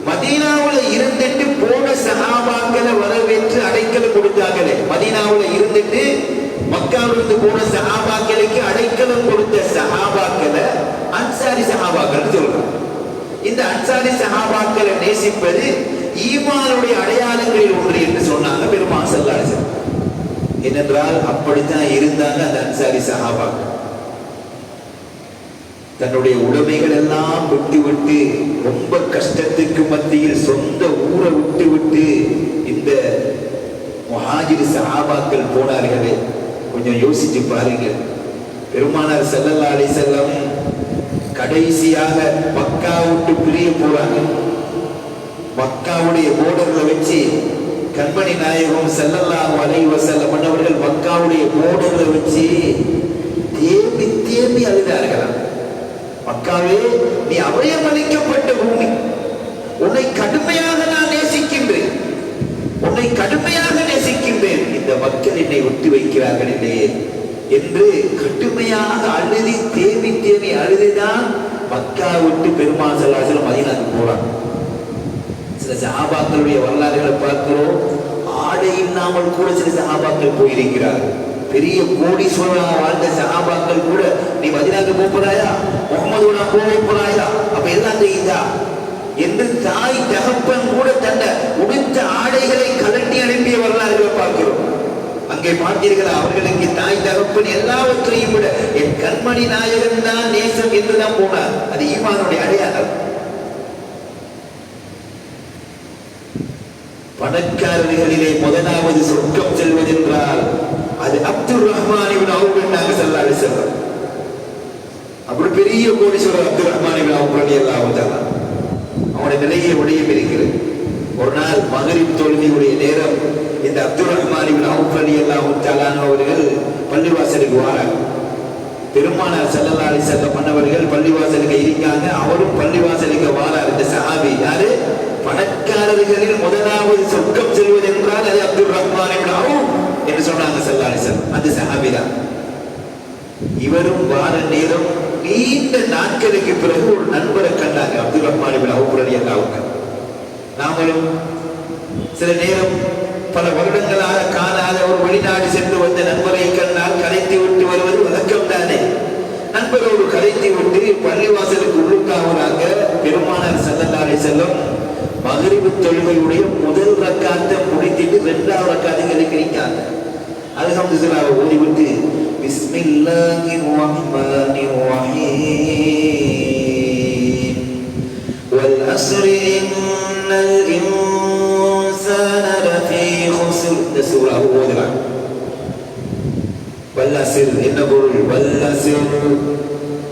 [SPEAKER 1] மதீனாவுல இருந்துட்டு போன சஹாபாக்களை வரவேற்று அடைக்கலம் கொடுத்தாங்களே, மதீனாவுல இருந்துட்டு மக்காவிலிருந்து போன சஹாபாக்களுக்கு அடைக்கலம் கொடுத்த சஹாபாக்களை அன்சாரி சஹாபாக்கள் சொல்றாங்க. இந்த அன்சாரி சஹாபாக்களை நேசிப்பது ஈமானுடைய அடையாளங்களில் ஒன்று என்று சொன்னாங்க பெருமாள் ஸல்லல்லாஹு அலைஹி வஸல்லம். ஏனென்றால் அப்படித்தான் இருந்தாங்க அந்த அன்சாரி சஹாபாக்கள். தன்னுடைய உடைமைகள் எல்லாம் விட்டு விட்டு, ரொம்ப கஷ்டத்துக்கு மத்தியில் சொந்த ஊரை விட்டு விட்டு இந்த முஹாஜிர் சஹாபாக்கள் போனார்களே. கொஞ்சம் யோசிச்சு பாருங்க. பெருமானார் ஸல்லல்லாஹு அலைஹி வஸல்லம் கடைசியாக மக்கா விட்டு பிரிய போறாங்க. மக்காவுடைய போர்டர்ல வச்சு கண்மணி நாயகம் ஸல்லல்லாஹு அலைஹி வஸல்லம் அவர்கள் மக்காவுடைய போர்டர்ல வச்சு தேம்பி தேம்பி அழுதார்களாம். மக்காவே, நீ அபயமளிக்கப்பட்ட பூமி, உன்னை கடுமையாக நான் நேசிக்கின்றேன், உன்னை கடுமையாக நேசிக்கின்றேன், இந்த மக்கள் என்னை விட்டு வைக்கிறார்கள் இல்லையே என்று கடுமையாக அழுதி தேவி தேவி அழுதுதான் மக்கா விட்டு பெருமாள் ஸல்லல்லாஹு அலைஹி வஸல்லம் மதீனாவுக்கு போறாங்க. சில சஹாபாக்களுடைய வரலாறுகளை பார்க்கிறோம். ஆடை இல்லாமல் கூட சில சஹாபாக்கள் போயிருக்கிறார்கள். பெரிய கோடீஸ்வரனாக வாழ்ந்த சஹாபாக்கள் கூட, நீ மதீனாவுக்கு போறாயா, முகமதோட போறாயா, அப்ப எல்லாம் செய்தா என்று தாய் தகப்பன் கூட தன்னை உடுத்த ஆடைகளை கலட்டி அனுப்பிய வரலாறுகளை பார்க்கிறோம். அங்கே பார்த்தீர்களா, அவர்களுக்கு தாய் தகப்பன் எல்லாவற்றையும் விட என் கண்மணி நாயகன் தான் நேசம் என்றுதான் போனார். அது ஈமானுடைய அடையாளம். பணக்காரர்களிலே முதலாவது சொர்க்கம் செல்வதென்றால் அது அப்துல் ரஹ்மான் இப்னு அவுஃப் என்றாங்க ஸல்லல்லாஹு அலைஹி வஸல்லம். அப்படி பெரிய கோடீஸ்வரர் அப்துல் ரஹ்மான் இப்னு அவுஃப் ரலியல்லாஹு தஆலா, அவனுடைய நிறைய விடயம் இருக்கிறது. ஒரு நாள் மகரிப் தொழுகையுடைய நேரம் இந்த அப்துல் ரஹ்மான் இப்னு அவுஃப் ரலியல்லாஹு தஆலா அவர்கள் பள்ளிவாசலுக்கு வராங்க. பெருமானார் ஸல்லல்லாஹு அலைஹி வஸல்லம் மன்னவர்கள் பள்ளிவாசலுக்கு இருக்காங்க. அவரும் பள்ளிவாசலுக்கு வாரார். இந்த சஹாபி யாரு? பணக்காரர்களில் முதலாவது சொர்க்கம் செல்வது என்றால் அது அப்துல் ரஹ்மான் இப்னு அவுஃப் என்று சொன்னாங்க ஸல்லல்லாஹு அலைஹி வஸல்லம். அந்த சஹாபி தான். இவரும் வார நேரம் நீண்ட நாட்களுக்கு பிறகு ஒரு நண்பரை கண்டாங்க. அப்துல் ரஹ்மான் இப்னு அவுஃப் ரலியல்லாஹு அன்ஹு. நாமளும் சில நேரம் பல வருடங்களாக காணாத ஒரு வெளிநாடு சென்று வந்த நண்பரை கண்டால் கலைத்து விட்டு வருவது வழக்கம் தானே. நண்பரோடு கலைத்து விட்டு பள்ளிவாசலுக்கு உள்ளுக்காக பெருமானார் ஸல்லல்லாஹு அலைஹி வஸல்லம் மக்ரிப் தொழுகையுடைய முதல் ரக்காத்தை முடித்துட்டு இரண்டாவது ரக்காத்துக்கு இருக்காங்க. அல்ஹம்துலில்லாஹ் ஓதிவிட்டு பிஸ்மில்லாஹிர் ரஹ்மானிர் ரஹீம் வல் அஸ்ரி இன்னல் இன்சான லஃபீ குஸ்ர் இந்த சூரா ஓதுறாங்க. வல் அஸ்ர் என்ன பொருள்? வல் அஸ்ர்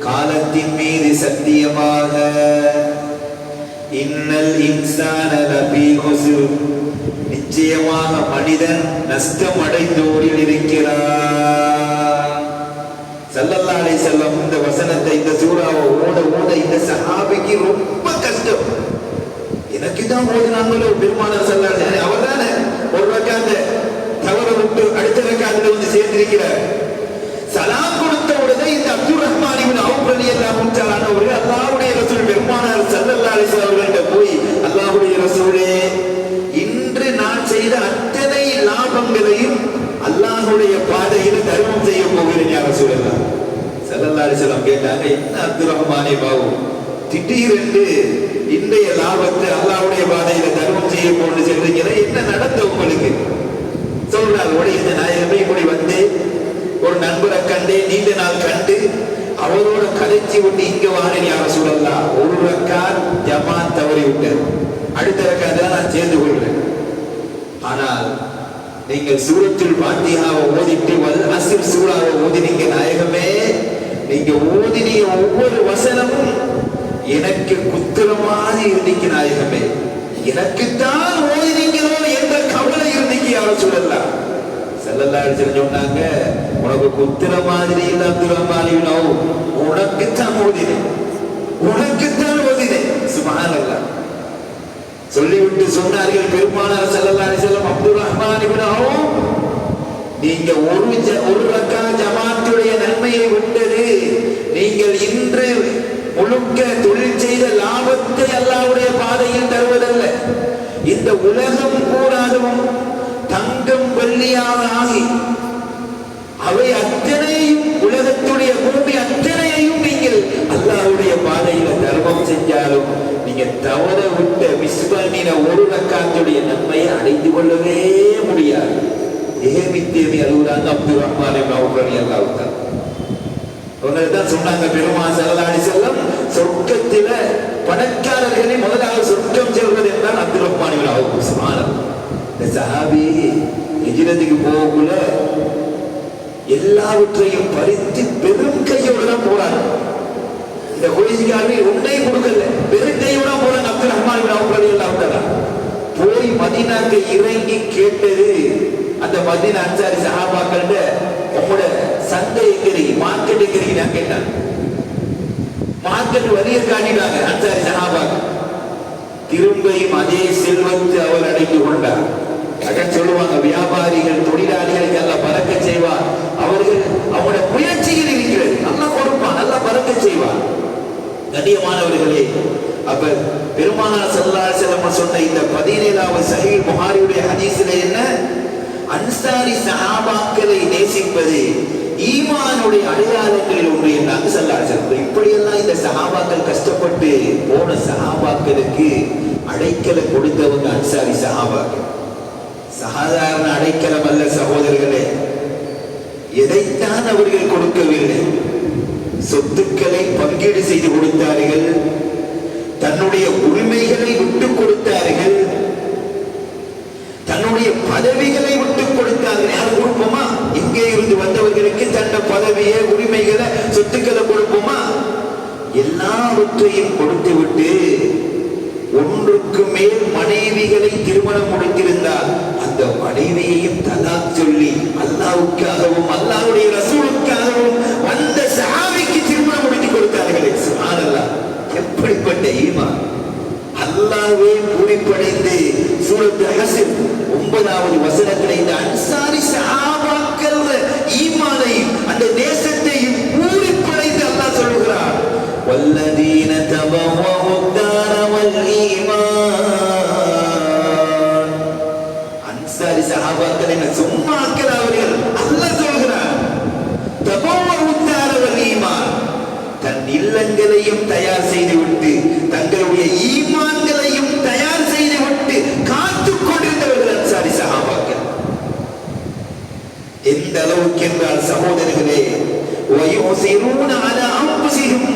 [SPEAKER 1] காலத்தின் மீது சத்தியமாக, இன்னல் இன்சான லஃபீ குஸ்ர் நிச்சயமாக மனிதன் நஷ்டம் அடைந்தோரில் இருக்கிறார். ஸல்லல்லாஹு அலைஹி வஸல்லம் இந்த வசனத்தை இந்த சூறாவை ஓட ஓட இந்த சஹாபிக்கு ரொம்ப கஷ்டம். எனக்கு தான் ஓதுனாங்களோ பெருமானார் ஸல்லல்லாஹு அலைஹி வஸல்லம். அவர் தானே ஒரு ரக்காத்தை தவற விட்டு அடுத்த ரக்காத்துல வந்து சேர்ந்திருக்கிறார். சலாம் கொடுத்த உடனே இந்த அப்துல் ரஹ்மான் இப்னு அவுஃப் ரலியல்லாஹு தஆலா அவர்கள் அல்லாஹ்வுடைய ரசூல் பெருமானார் ஸல்லல்லாஹு அலைஹி வஸல்லம் அவர்களிடம் போய், அல்லாஹ்வுடைய ரசூலே, இன்று நான் செய்த அத்தனை லாபங்களையும் அல்லாஹ்வுடைய பாதையில் தர்மம் செய்ய போகிறேன் யா ரசூலல்லாஹ். ஸல்லல்லாஹு அலைஹி வஸல்லம் கேட்டாங்க, என்ன அப்துல் ரஹ்மானே பாவு, திடீரென்று இன்றைய லாபத்தை அல்லாஹ்வுடைய பாதையில தர்மம் செய்ய போன்னு சொல்றீங்க, என்ன நடந்த உங்களுக்கு? சொல்றார், இந்த நாயகமே இப்படி வந்து ஒரு நண்பரை கண்டு நீண்ட நாள் கண்டு அவரோட கதைச்சி விட்டு இங்க வாரேன் யா ரசூலல்லாஹ். ஒரு ரக்காத் ஜமாத் தவறி விட்டேன், அடுத்த ரக்காத்துல நான் சேர்ந்து கொள்றேன். ஆனால் நீங்கள் சூரத்துல் ஃபாத்திஹாவை ஓதிட்டு வல் அஸ்ர் சூராவை ஓதினீங்க நாயகமே. நீங்க ஓதினிய ஒவ்வொரு வசனமும் எனக்கு குத்துற மாதிரி இருந்தீங்க நாயகமே. எனக்குத்தான் ஓதினீங்களோ என்ற கவலை இருந்தீங்க யா ரசூலல்லாஹ். ஸல்லல்லாஹு அலைஹி வஸல்லம் சொன்னாங்க, உனக்கு குத்துற மாதிரி இல்ல அப்துல் ரஹ்மான் இப்னு அவுஃப், உனக்குத்தான் ஓதினேன், உனக்குத்தான் ஓதினேன். சுப்ஹானல்லாஹ். சொல்லிவிட்டு சொன்னார்கள் பெருமானார் ஸல்லல்லாஹு அலைஹி வஸல்லம், அப்துல் ரஹ்மான் இப்னு அவுஃப், நீங்க ஒரு ரக்காத் ஜமாத்துடைய நன்மையை விட்டது, நீங்கள் இன்று முழுக்க தொழில் செய்த லாபத்தை அல்லாஹ்வுடைய பாதையில் தருவதல்ல, இந்த உலகம் பூராகவும் தங்கம் வெள்ளியாக ஆகி அவை அத்தனையும் உலகத்துடைய பூமி அத்தனையையும் நீங்கள் அல்லாஹ்வுடைய பாதையில தர்மம் செஞ்சாலும் நீங்க தவற விட்ட விஸ்வனின ஒரு ரக்காத்துடைய நன்மையை அடைந்து கொள்ளவே முடியாது. ஏமித்தேமி அழுகுறாங்க அப்துல் ரஹ்மான் இப்னு அவுஃப் ரலியல்லாஹு தஆலா. அவங்க தான் சொன்னாங்க, பெருமானார் ஸல்லல்லாஹு அலைஹி வஸல்லம் சொர்க்கத்தில பணக்காரர்களை முதலாவது சொர்க்கம் செல்வது என்றால் அப்துல் ரஹ்மான் இப்னு அவுஃப். சுப்ஹானல்லாஹ். இந்த சஹாபி ஹிஜ்ரத்துக்கு போகக்குள்ள எல்லாவற்றையும் பறித்து பெரும் கையோடு தான் போறாங்க. இந்த குறைசிக்காரர்கள் ஒன்றை கொடுக்கல, பெரும் கையோட போறாங்க. அப்துல் ரஹ்மான் இப்னு அவுஃப் ரலியல்லாஹு தஆலா போய் மதீனாக்கு இறங்கி கேட்டது, அந்த மதீனா அன்சாரி சஹாபாக்கள்ட்ட, உங்களோட சந்தை எங்க இருக்கு, மார்க்கெட் எங்க இருக்கு நான் கேட்டாங்க. மார்க்கெட் வழியை காட்டினாங்க அன்சாரி சஹாபாக்கள். திரும்பியும் அதே செல்வத்து அவர் அடைந்து கொண்டார். அதான் சொல்லுவாங்க, வியாபாரிகள் தொழிலாளிகளுக்கு எல்லாம் பறக்க செய்வார். அவர்கள் அவங்களோட முயற்சியில் இருக்கிறது, நல்லா கொடுப்பான், நல்லா பறக்க செய்வார். கண்ணியமானவர்களே, அப்ப பெருமானார் ஸல்லல்லாஹு அலைஹி வஸல்லம் சொன்ன இந்த 17வது சஹீஹ் புகாரியுடைய ஹதீஸில என்ன, அன்சாரி சஹாபாக்களை நேசிப்பது ஈமானுடைய அடையாளங்களில் ஒன்று என்றாங்க ஸல்லல்லாஹு அலைஹி வஸல்லம். இப்படியெல்லாம் இந்த சஹாபாக்கள் கஷ்டப்பட்டு போன சஹாபாக்களுக்கு அடைக்கலம் கொடுத்தவங்க அன்சாரி சஹாபாக்கள். சாதாரண அடைக்கலம் அல்ல சகோதரர்களே. எதைத்தான் அவர்கள் கொடுக்கவில்லை, சொத்துக்களை பங்கீடு செய்து கொடுத்தார்கள், தன்னுடைய உரிமைகளை விட்டுக் கொடுத்தார்கள், தன்னுடைய பதவிகளை விட்டுக் கொடுத்தார்கள். யார் கொடுப்போமா? எங்கே இருந்து வந்தவர்களுக்கு தன்னை பதவியை, உரிமைகளை, சொத்துக்களை கொடுப்போமா? எல்லாவற்றையும் கொடுத்து விட்டு ஒன்றுக்கு மேல் மனைவிகளை திருமணம் முடித்திருந்தால் அந்த மனைவியையும் தலாக் சொல்லி அல்லாஹ்வுக்காகவும் அல்லாஹ்வுடைய ரசூலுக்காகவும் வந்த அதற்காகவே பூரிப்படைந்து சூரத் ஹஸ்ர் 9வது வசனத்தில் இந்த அன்சாரி சஹாபாக்கள் ஈமானையும் அந்த நேசத்தையும் பூரிப்படைந்து அல்லாஹ் சொல்கிறார், வல்லதீன தபவவு தார வல் ஈமான். அன்சாரி சஹாபாக்கள் என்ன சும்மா அவர்கள் அல்லாஹ் சொல்கிறார், தபவவு தார வல் ஈமான், தன் இல்லங்களையும் தயார் செய்துவிட்டு தங்களுடைய ஈமான்களையும் தயார் செய்துவிட்டு காத்துக் கொண்டிருந்தவர்கள் அன்சாரி சஹாபாக்கள். எந்த அளவுக்கு என்றால் சகோதரர்களே, வயுஸிரூன அலா அன்ஃபுஸிஹிம்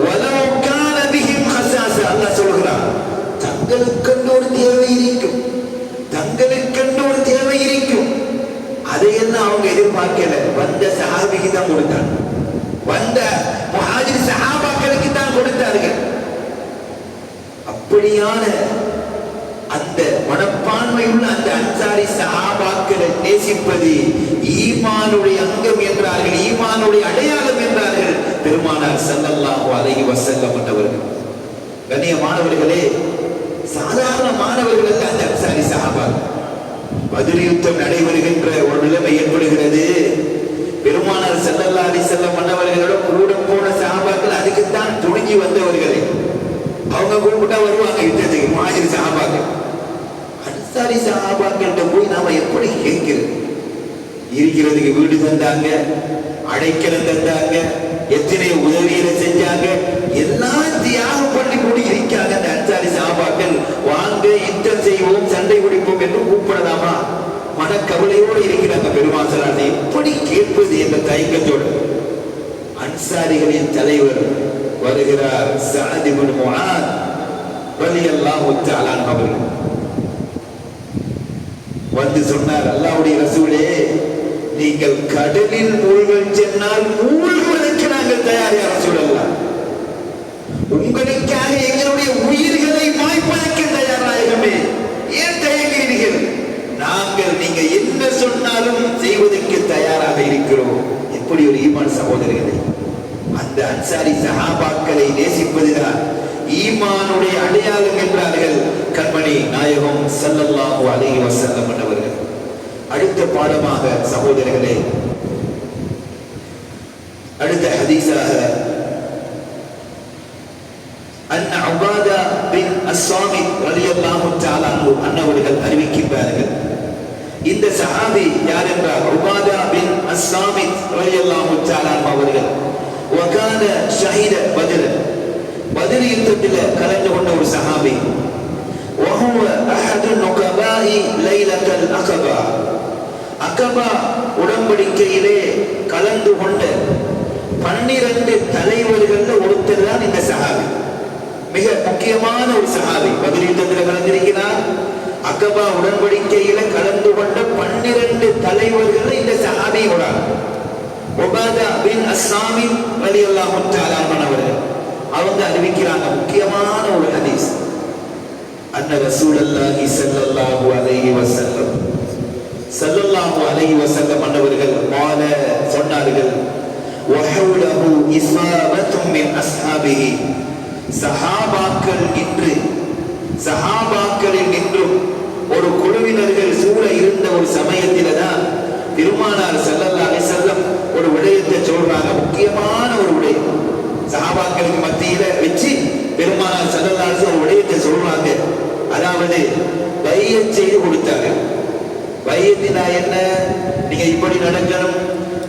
[SPEAKER 1] வலவ் கான பிஹிம் ஹஸாஸா. அல்லாஹ் சொல்கிறார், தங்களுக்கென்று ஒரு தேவை இருக்கும், தங்களுக்கென்று ஒரு தேவை இருக்கும், அதையெல்லாம் அவங்க எதிர்பார்க்கல, வந்த சஹாபிக்கு தான் கொடுத்தாங்க, வந்த முஹாஜிர் சஹாபாக்களுக்கு தான் கொடுத்தார்கள். அப்படியான அந்த மனப்பான்மையுள்ள அந்த அன்சாரி சஹாபாக்களை நேசிப்பது ஈமானுடைய அங்கம் என்றார்கள், ஈமானுடைய அடையாளம் என்றார்கள் பெருமானார் ஸல்லல்லாஹு அலைஹி வஸல்லம் அவர்கள். கண்ணியமானவர்களே, சாதாரண மாணவர்கள் அல்ல அந்த அன்சாரி சஹாபாக்கள். பத்ர் யுத்தம் நடைபெறுகின்ற ஒரு நிலைமை ஏற்படுகிறது. பெருமானார் ஸல்லல்லாஹு அலைஹி வஸல்லம் அவர்களோட கூட போன சஹாபாக்கள் அதுக்குத்தான் துணிஞ்சு வந்தவர்களே. அவங்க கூப்பிட்டா வருவாங்க யுத்தத்துக்கு முஹாஜிர் சஹாபாக்கள். அன்சாரி சஹாபாக்கள்கிட்ட போய் நாம எப்படி கேட்கிறது? இருக்கிறதுக்கு வீடு தந்தாங்க, அடைக்கலம் தந்தாங்க, எத்தனை உதவிகளை செஞ்சாங்க, எல்லாம் தியாகம் பண்ணி கூடி இருக்காங்க அந்த அன்சாரி சஹாபாக்கள். வாங்க யுத்தம் செய்வோம், சண்டை பிடிப்போம் என்று கூப்பிடலாமா? மனக்கவலையோடு இருக்கிறாங்க பெருமாசலானை. எப்படி கேட்பது என்ற தயக்கத்தோடு அன்சாரிகளின் தலைவர் வருகிறார், சஅத் இப்னு முஆத் ரலியல்லாஹு தஆலா அவர்கள் வந்து சொன்னார், அல்லாஹ்வுடைய ரசூலே, நீங்கள் கடலில் மூழ்க சென்றால் மூழ்குவதற்கு நாங்கள் தயார் யா ரசூலல்லாஹ். உங்களுக்காக எங்களுடைய உயிர்களை மாய்ப்பதற்கு தயார் நாயகமே, ஏன் தயங்குகிறீர்கள்? நாங்கள் நீங்க என்ன சொன்னாலும் செய்வதற்கு தயாராக இருக்கிறோம். எப்படி ஒரு ஈமான் சகோதரர்களே! அந்த அன்சாரி சஹாபாக்களை நேசிப்பதுதான் ஈமானுடைய அடையாளம் என்றார்கள் கண்மணி நாயகம் ஸல்லல்லாஹு அலைஹி வஸல்லம் அவர்கள். அடுத்த பாடமாக சகோதரர்களே, அடுத்த ஹதீஸாக அன் உபாதா பின் அஸ்ஸாமித் ரலியல்லாஹு தஆலா அன்னவர்கள் அறிவிக்கின்றார்கள். இந்த சஹாபி யார் என்றால் உபாதா பின் அஸ்ஸாமித் ரலியல்லாஹு தஆலா அவர்கள் வகான ஷஹீத பத்ர், பத்ர் யுத்தத்தில் கலந்து கொண்ட ஒரு சஹாபி. وهو احد النقباء ليله العقبه, அகபா உடன்படிக்கையிலே கலந்து கொண்ட 12 தலைவர்கள் ஒருத்தர் தான் இந்த சஹாபி. மிக முக்கியமான ஒரு சஹாபி. பத்ர் யுத்தத்தில் கலந்திருக்கிறார். அகபா உடன்படிக்கையில கலந்து கொண்ட 12 தலைவர்கள் இந்த சஹாபி உபாதா பின் அஸ்ஸாமித் ரலியல்லாஹு தஆலா அவர்கள். அவங்க அறிவிக்கிறாங்க முக்கியமான ஒரு ஹதீஸ். அன்ன ரசூலுல்லாஹி ஸல்லல்லாஹு அலைஹி வஸல்லம் அவர்கள் சொன்னார்கள், வஹவுலஹு இஸ்ஸாபத்தும் மின் அஸ்ஹாபிஹி, சஹாபாக்களில் நின்றும் ஒரு குழுவினர்கள் சூழ இருந்த ஒரு சமயத்தில தான் பெருமானார் ஸல்லல்லாஹு அலைஹி வஸல்லம் ஒரு விடயத்தை சொல்றாங்க. முக்கியமான ஒரு விடயம். சஹாபாக்களுக்கு மத்தியில வச்சு பெருமானார் ஸல்லல்லாஹு அலைஹி வஸல்லம் ஒரு விடயத்தை சொல்றாங்க. அதாவது பையத் செய்து கொடுத்தாங்க. பையத்தினா என்ன? நீங்க இப்படி நடக்கணும்,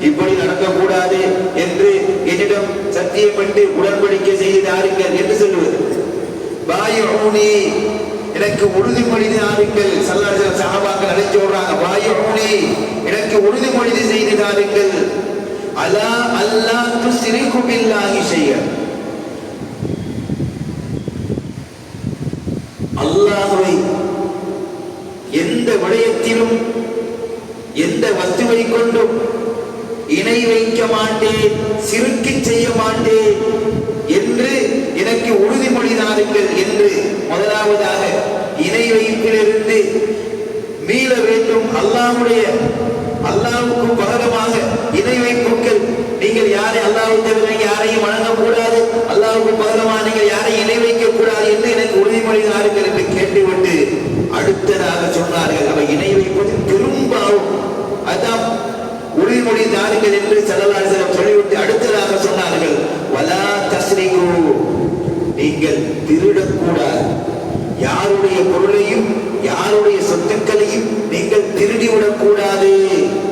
[SPEAKER 1] இப்படி நடக்கக்கூடாது என்று என்னிடம் சத்தியம் பண்ணி உடன்படிக்கை செய்தாருங்கள் என்று சொல்லுவது. பாயுஊனி, எனக்கு உறுதிமொழி தாருங்கள். ஸல்லல்லாஹு அலைஹி வஸல்லம் சஹாபாக்கள் அழைச்சு சொல்றாங்க, பாயுஊனி, எனக்கு உறுதிமொழி செய்து தாருங்கள். அலா அல்லா துஸ்ரிகு பில்லாஹி ஷைஅன், அல்லாஹ்வை எந்த விடயத்திலும் எந்த வஸ்துவை கொண்டும் இணை வைக்க மாட்டேன், சிறுக்கு செய்ய மாட்டேன் என்று எனக்கு உறுதிமொழி தாருங்கள் என்று முதலாவதாக இணை வைப்பிலிருந்து மீள வேண்டும். அல்லாஹ்வுக்கு பகரமாக இணை வைப்புகள், நீங்கள் யாரை அல்லாஹ்வை தவிர யாரையும் வணங்கக்கூடாது, அல்லாஹ்வுக்கு பகரமா நீங்கள் யாரை இணை வைக்க கூடாது என்று எனக்கு உறுதிமொழி தாருங்கள் என்று கேட்டுவிட்டு அடுத்ததாக சொன்னார்கள், அவை இணை வைப்பது பெரும்பாவும், அதான் உறுதிமொழி தாருங்கள் என்று ஸல்லல்லாஹு அலைஹி வஸல்லம் சொல்லிவிட்டு அடுத்ததாக சொன்னார்கள், வலா தஸ்ரிகு, நீங்கள் திருடக்கூடாது. யாருடைய பொருளையும் யாருடைய சொத்துக்களையும் நீங்கள் திருடிவிடக் கூடாது.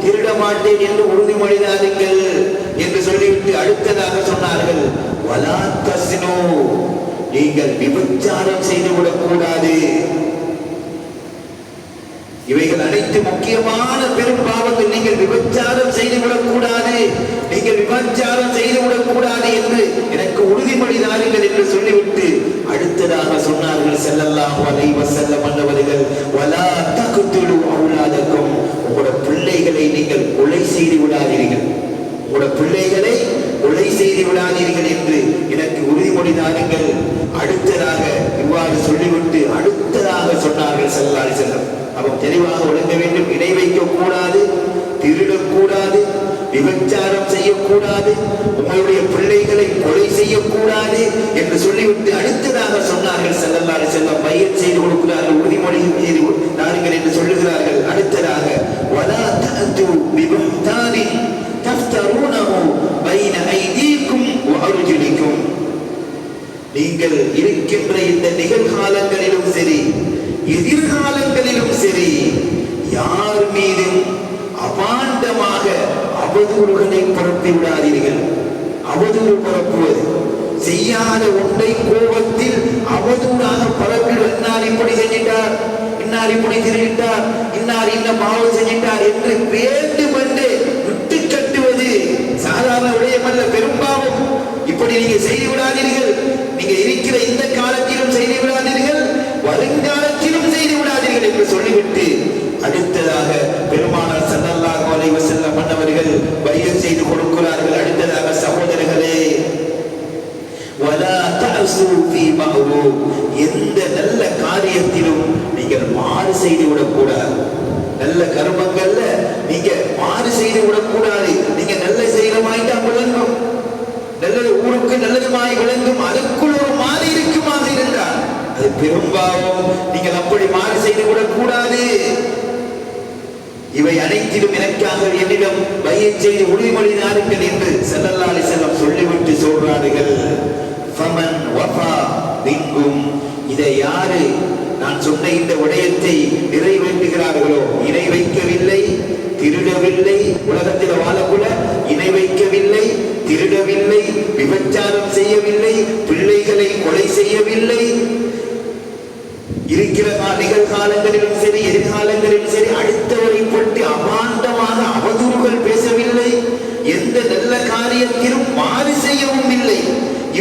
[SPEAKER 1] திருட மாட்டேன் என்று உறுதிமொழி தாருங்கள் என்று சொல்லிவிட்டு அடுத்ததாக சொன்னார்கள், வலா தஸ்னு, நீங்கள் விபச்சாரம் செய்துவிடக் கூடாது. இவைகள் அனைத்து முக்கியமான பெரும் பாவங்கள். நீங்கள் விபச்சாரம் செய்துவிடக் கூடாது, நீங்கள் விபச்சாரம் செய்துவிடக் கூடாது என்று எனக்கு உறுதிமொழி தாருங்கள் என்று சொல்லிவிட்டு அடுத்ததாக சொன்னார்கள் ஸல்லல்லாஹு அலைஹி வஸல்லம் அவர்கள், வலா தக்துலு அவுலாதக்கும், உங்களுடைய பிள்ளைகளை நீங்கள் கொலை செய்து விடாதீர்கள், உங்களுடைய பிள்ளைகளை கொலை செய்து விடாதீர்கள் என்று எனக்கு உறுதிமொழி தாருங்கள். அடுத்ததாக இவ்வாறு சொல்லிவிட்டு அடுத்ததாக சொன்னார்கள் ஸல்லல்லாஹு அலைஹி வஸல்லம், அவன் தெளிவாக விளங்க வேண்டும், இணை வைக்க கூடாது, திருடக்கூடாது, விபச்சாரம் செய்யக்கூடாது, உங்களுடைய பிள்ளைகளை கொலை செய்யக்கூடாது என்று சொல்லிவிட்டு அடுத்ததாக சொன்னார்கள் ஸல்லல்லாஹு அலைஹி வஸல்லம், பையத் செய்து கொடுக்கிறார்கள், உறுதிமொழி செய்து தாருங்கள் என்று சொல்லுகிறார்கள். அடுத்ததாக வலா தஅது பிபுஹ்தானி தஃப்தரூனஹு பைன ஐதீக்கும் வ அர்ஜுலிக்கும், நீங்கள் இருக்கின்ற இந்த நிகழ்காலங்களிலும் சரி எதிர்காலங்களிலும் சரி யார் மீதும் அபாண்டமாக அவதூறுகளை பரப்பி விடாதீர்கள். அவதூறு பரப்புவது, செய்யாத ஒன்றை கோபத்தில் அவதூறாக பரப்பிடுவது, இன்னார் இப்படி செஞ்சிட்டார், இன்னார் இப்படி திருடிட்டார், இன்னார் இந்த பாவம் செஞ்சிட்டார் என்று வேண்டுமென்று விட்டு கட்டுவது சாதாரண விடயமல்ல, பெரும்பாவம். இப்படி நீங்க செய்து விடாதீர்கள். நீங்க இருக்கிற இந்த காலத்திலும் செய்து விடாதீர்கள், வருங்காலத்திலும் செய்து விடாதீர்கள் என்று சொல்லிவிட்டு அடுத்ததாக பெருமானார் ஸல்லல்லாஹு அலைஹி வஸல்லம் அவர்கள் பைஅத் செய்து கொடுக்கிறார்கள். அடுத்ததாக சகோதரர்களே, வலா தஅஸு ஃபீ மஅரூஃப், எந்த நல்ல காரியத்திலும் நீங்கள் மாறு செய்து விடக்கூடாது. நல்ல கர்மங்கள்ல நீங்க மாறு செய்து விடக்கூடாது. நீங்க நல்ல செய்யறமாயிட்டா விளங்கும், நல்லது ஊருக்கு நல்லதுமாய் விளங்கும், அதுக்குள் ஒரு மாறு இருக்குமாக இருந்தால் அது பெரும்பாலும் நீங்கள் அப்படி மாறு செய்து விடக்கூடாது. இவை அனைத்திலும் எனக்காக என்னிடம் பைஅத் செய்து உறுதிமொழி தாருங்கள் என்று ஸல்லல்லாஹு அலைஹி வஸல்லம் சொல்லிவிட்டு சொல்றார்கள், ஃபமன் வஃபா மின்கும், இதை யாரு நான் சொன்ன இந்த விடயத்தை நிறைவேற்றுகிறார்களோ, இணை வைக்கவில்லை, திருடவில்லை, உலகத்தில் வாழக்கூட இணை வைக்கவில்லை, திருடவில்லை, விபச்சாரம் செய்யவில்லை, பிள்ளைகளை கொலை செய்யவில்லை, இருக்கிற நிகழ்காலங்களிலும் சரி எதிர்காலங்களிலும் சரி அடுத்தவரை பற்றி அபாண்டமாக அவதூறுகள் பேசவில்லை, எந்த நல்ல காரியத்திலும் மாறு செய்யவும் இல்லை.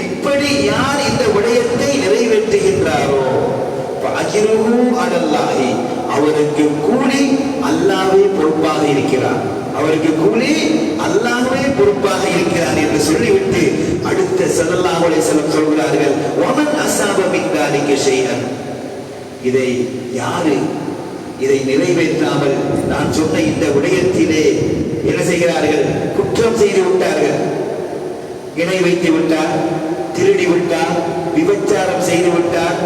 [SPEAKER 1] இப்படி யார் இந்த விடயத்தை நிறைவேற்றுகின்றாரோ அஜ்ருஹு அலல்லாஹி, அவருக்கு கூலி அல்லாஹ்வே பொறுப்பாக இருக்கிறார், அவருக்கு கூலி அல்லாஹ்வே பொறுப்பாக இருக்கிறார் என்று சொல்லிவிட்டு அடுத்த ஸல்லல்லாஹு அலைஹி வஸல்லம் சொல்கிறார்கள், வமன் அஸாப மின் தாலிக ஷைஅன், இதை யாரு இதை நிறைவேற்றாமல் நான் சொன்ன இந்த விடயத்திலே என்ன செய்கிறார்கள், குற்றம் செய்து விட்டார்கள், இணை வைத்து விட்டார், திருடி விட்டார், விபச்சாரம் செய்து விட்டார்,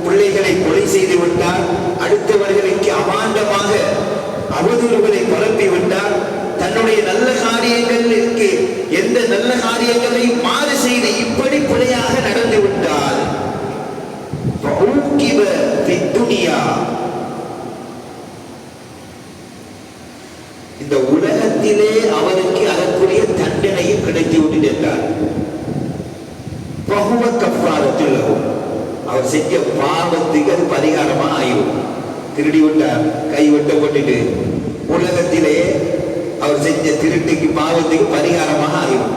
[SPEAKER 1] பிள்ளைகளை கொலை செய்து விட்டார், அடுத்தவர்களுக்கு அபாண்டமாக அவதூறுகளை பரப்பி விட்டார், தன்னுடைய நல்ல காரியங்களுக்கு எந்த நல்ல காரியங்களையும் மாறு செய்து இப்படி பிழையாக நடந்து விட்டால் இந்த உலகத்திலே அவருக்கு அதற்குரிய தண்டனையும் கிடைத்து விட்டார். அவர் செஞ்ச பாவத்துக்கு அது பரிகாரமா ஆயும். திருடி விட்டார், கை வெட்டப்பட்டுட்டு உலகத்திலே அவர் செஞ்ச திருட்டுக்கு பாவத்துக்கு பரிகாரமாக ஆயும்.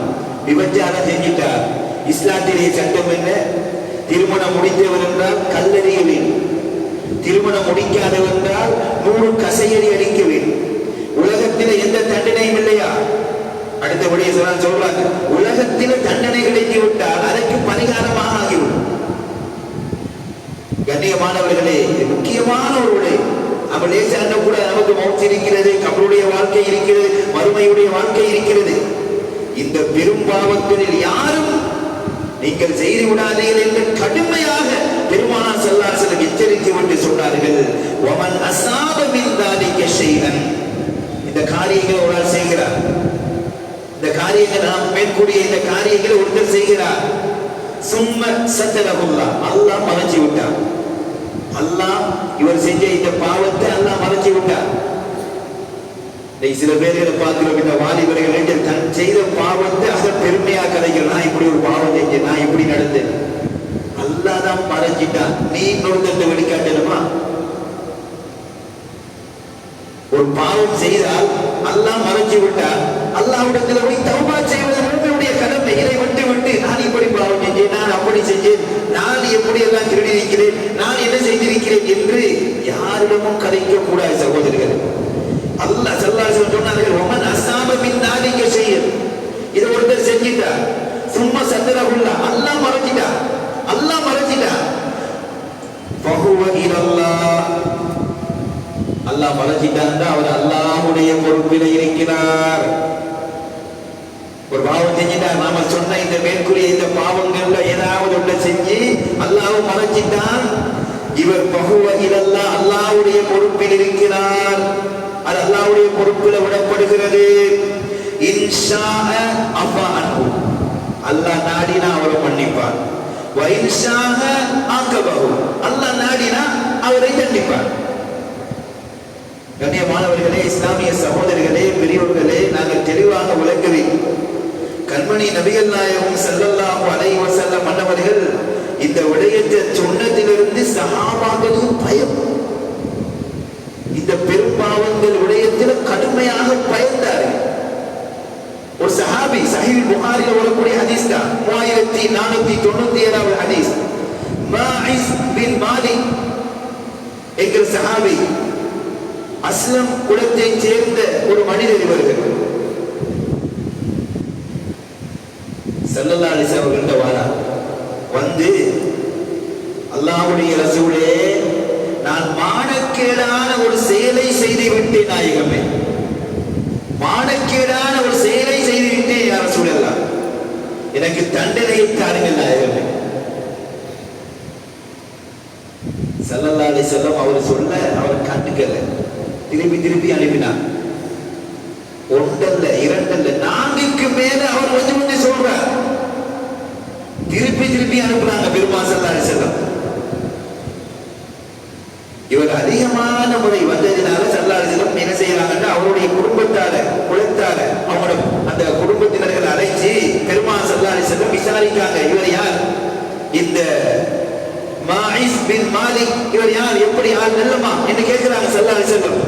[SPEAKER 1] விபச்சாரம் செஞ்சிட்டார், இஸ்லாத்திலே சட்டம் என்ன, திருமணம் முடித்தவர் என்றால் கல்லறிய வேண்டும், திருமணம் முடிக்காதவர் என்றால் 100 கசையடி அடிக்க வேண்டும். உலகத்தில் எந்த தண்டனையும் இல்லையா? அடுத்தபடியே சொல்றாங்க, உலகத்தில் தண்டனை கிடைத்து விட்டால் அதற்கு பரிகாரமாக ஆகிவிடும். கண்ணியமானவர்களே, முக்கியமான ஒரு விடை. நம்ம லேசான கூட நமக்கு மௌத் இருக்கிறது, கபருடைய வாழ்க்கை இருக்கிறது, மறுமையுடைய வாழ்க்கை இருக்கிறது. இந்த பெரும் பாவங்களில் யாரும் நீங்கள் செய்து விடாதீர்கள் என்று கடுமையாக பெருமானார் ஸல்லல்லாஹு அலைஹி வஸல்லம் எச்சரிக்கை விட்டு சொன்னார்கள். வமன் அஸாப மின் தாலிக ஷைஅன், இந்த காரியங்களை ஒரு ஆள் செய்கிறார், இந்த காரியங்கள் நாம் மேற்கூறிய இந்த காரியங்களை ஒருத்தர் செய்கிறார். சும்ம சத்தரஹுல்லாஹ், அல்லாஹ் மறைச்சு விட்டார். அல்லாஹ் இவர் செஞ்ச இந்த பாவத்தை அல்லாஹ் மறைச்சு விட்டார். சில பேர்களை பார்க்கிறோம், இந்த வாலிபர்கள் தன் செய்த பாவத்தை அதை பெருமையா கதைகள். நான் இப்படி ஒரு பாவம் செஞ்சேன், நான் இப்படி நடந்தேன், அல்லாஹ் தான் மறைச்சிட்டான். நீ இன்னொருத்தத்தை வெளிக்காட்டணுமா? ஒரு பாவம் செய்தால் அல்லாஹ் மறைச்சு விட்டார். அல்லாஹ்விடத்தில் போய் தௌபா செய்வது நம்முடைய கடமை. இதை விட்டு விட்டு நான் இப்படி பாவம் செஞ்சேன், நான் அப்படி செஞ்சேன், நான் எப்படி எல்லாம் திருடி இருக்கிறேன், நான் என்ன செய்திருக்கிறேன் என்று யாரிடமும் கதைக்க கூடாது சகோதரர்கள். அல்லாஹ் ஸல்லல்லாஹு அலைஹி வஸல்லம் சொன்னார்கள், வமன் அஸாப மின் தாலிக ஷைஅன், இதை ஒருத்தர் செஞ்சிட்டார். சும்மா சத்தரஹுல்லாஹ், அல்லாஹ் மறைச்சிட்டார், அல்லாஹ் மறைச்சிட்டார். ஃபஹுவ இலல்லாஹ், அல்லாஹ் மறைச்சிட்டார், அவர் அல்லாஹ்வுடைய பொறுப்பில் இருக்கிறார். ஒரு பாவம் செஞ்சிட்டார், நாம சொன்ன இந்த மேற்கூறிய இந்த பாவங்கள்ல ஏதாவது ஒன்றை செஞ்சு அல்லாஹ் மறைச்சிட்டான். இவர் ஃபஹுவ இலல்லாஹ், அல்லாஹ்வுடைய பொறுப்பில் இருக்கிறார். அது அல்லாஹ்வுடைய பொறுப்பில் விடப்படுகிறது. இன்ஷாஅ அஃபா அன்ஹு, அல்லாஹ் நாடினா அவரை மன்னிப்பார். வ இன்ஷாஅ ஆகபஹு, அல்லாஹ் நாடினா அவரை தண்டிப்பார். கண்ணியமானவர்களே, இஸ்லாமிய சகோதரர்களே, பெரியோர்களே, நாங்கள் தெளிவாக விளங்குவி. கண்மணி நபிகள் நாயகம் ஸல்லல்லாஹு அலைஹி வஸல்லம் அன்னவர்கள் இந்த விடயத்தை சொன்னதிலிருந்து சஹாபாக்களுக்கு பயம். இந்த பெரும்பாவங்கள் விடயத்தில் கடுமையாக பயந்தார்கள். ஒரு சஹாபி, சஹீஹ் புகாரில வரக்கூடிய ஹதீஸ் தான், 3497வது ஹதீஸ். மாஇஸ் பின் மாலிக் என்கிற சஹாபி, அஸ்லம் குலத்தை சேர்ந்த ஒரு மனிதர். இவர்கள் ஸல்லல்லாஹு அலைஹி வஸல்லம் வாரா வந்து, அல்லாஹ்வுடைய ரசூலே, நான் மானக்கேடான ஒரு செயலை செய்து விட்டேன் நாயகமே, மானக்கேடான ஒரு செயலை செய்து விட்டேன் யா ரசூலல்லாஹ், எனக்கு தண்டனையை தாருங்கள் நாயகமே. ஸல்லல்லாஹு அலைஹி வஸல்லம் அவர் சொல்ல அவர் கண்டுக்கல, திருப்பி திருப்பி அனுப்பினார். ஒன்றல்ல, இரண்டல்ல, 4க்கு மேல அவர் கொஞ்சம் கொஞ்சம் சொல்றார். திருப்பி திருப்பி அனுப்புறாங்க பெருமாள் ஸல்லல்லாஹு அலைஹி வஸல்லம். இவர் அதிகமான முறை வந்ததினால ஸல்லல்லாஹு அலைஹி வஸல்லம் என்ன செய்யறாங்கன்னா, அவருடைய குடும்பத்தார குலத்தார அவங்களோட அந்த குடும்பத்தினர்கள் அழைச்சி பெருமாள் ஸல்லல்லாஹு அலைஹி வஸல்லம் விசாரிக்காங்க. இவர் யார்? இந்த மாஇஸ் பின் மாலிக், இவர் யார், எப்படி யார், நல்லமா என்று கேட்கிறாங்க ஸல்லல்லாஹு அலைஹி வஸல்லம்.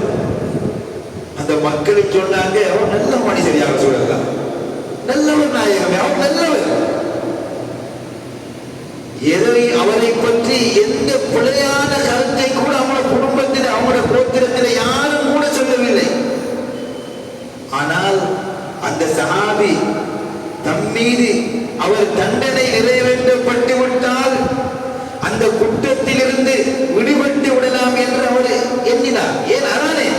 [SPEAKER 1] அந்த மக்களுக்கு சொன்னாங்க, அவர் நல்ல மனிதர் யார் சொல்லலாம், நல்லவர் நாயகமே, அவர் நல்லவர். எதை அவரை பற்றி எந்த பிழையான கருத்தை கூட அவங்களோட குடும்பத்தில் அவங்களோட கோத்திரத்தில் யாரும் கூட சொல்லவில்லை. ஆனால் அந்த சஹாபி தம்மீது அவர் தண்டனை நிறைவேற்றப்பட்டு விட்டால் அந்த குற்றத்திலிருந்து விடுபட்டு விடலாம் என்று அவர் எண்ணினார். ஏன் அதானே,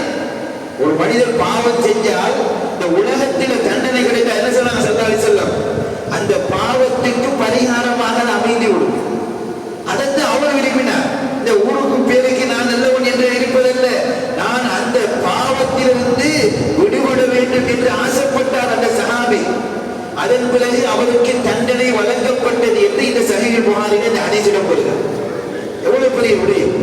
[SPEAKER 1] ஒரு மனிதர் பாவம் செஞ்சால் இந்த உலகத்தில் தண்டனை கிடைத்தா என்ன சொன்னாங்க ஸல்லல்லாஹு அலைஹி வஸல்லம், அந்த பாவத்துக்கு பரிகாரமாக அமைந்து விடும். அதற்கு அவர் விரும்பினார். இந்த ஊருக்கு பேருக்கு நான் நல்லவன் என்று இருப்பதல்ல, நான் அந்த பாவத்திலிருந்து விடுபட வேண்டும் என்று ஆசைப்பட்டார் அந்த சஹாபி. அதன் பிறகு அவருக்கு தண்டனை வழங்கப்பட்டது என்று இந்த சஹீஹ் புகாரிலே இந்த ஹதீஸ் இடம்பெறுகிறது. எவ்வளவு பெரிய விடயம்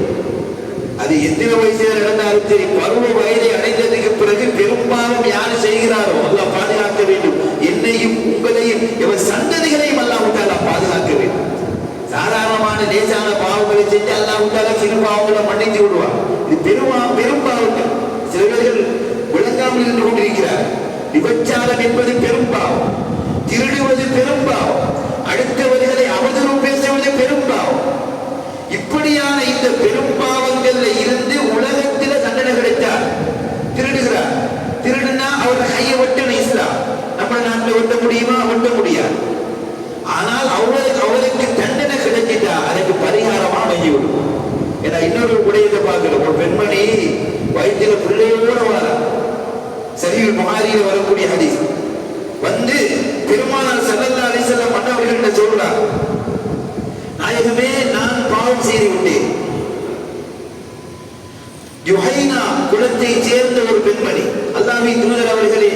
[SPEAKER 1] அது! எத்தனை வயசுல நடந்தாலும் சரி, பருவ வயதை அடைந்ததுக்கு பிறகு பெரும்பாலும் யார் செய்கிறாரோ அல்லாஹ் பாதுகாக்க வேண்டும். என்னையும் உங்களையும் எவர் சந்ததிகளையும் அல்லாஹ் தஆலா பாதுகாக்க வேண்டும். சாதாரணமான லேசான பாவங்களை செஞ்சு அல்லாஹ் தஆலா சிறு பாவங்களை மன்னித்து விடுவார். இது பெரும் பாவங்கள். சில பேர்கள் விளங்காமல் இருந்து கொண்டிருக்கிறார். விபச்சாரம் என்பது பெரும் பாவம், திருடுவது பெரும் பாவம், அடுத்தவர்களை அவதூறு பேசுவது பெரும் பாவம். இப்படியான இந்த பெரும் பாவங்கள்ல இருந்து உலகத்தில் தண்டனை கிடைத்தார். திருடுகிறார், திருடுனா அவர் கையை வெட்டணும். இஸ்லாம் நம்ம நாட்டில் வெட்ட முடியுமா? வெட்ட முடியாது. ஆனால் அவருக்கு தண்டனை கிடைச்சிட்டா அதுக்கு பரிகாரமா அமைஞ்சிவிடும். ஏன்னா இன்னொரு உடையத்தை பார்க்கிறோம். ஒரு பெண்மணி வயிற்றுல பிள்ளையோட வர, சஹீஹ் புகாரியில் வரக்கூடிய ஹதீஸ் வந்து பெருமானார் ஸல்லல்லாஹு அலைஹி வஸல்லம் அவர்கள் சொல்றார், நாயகமே நான் பாவம் செய்து விட்டேன். யுஹைனா குலத்தை சேர்ந்த ஒரு பெண்மணி, அல்லாஹ்வின் தூதர் அவர்களே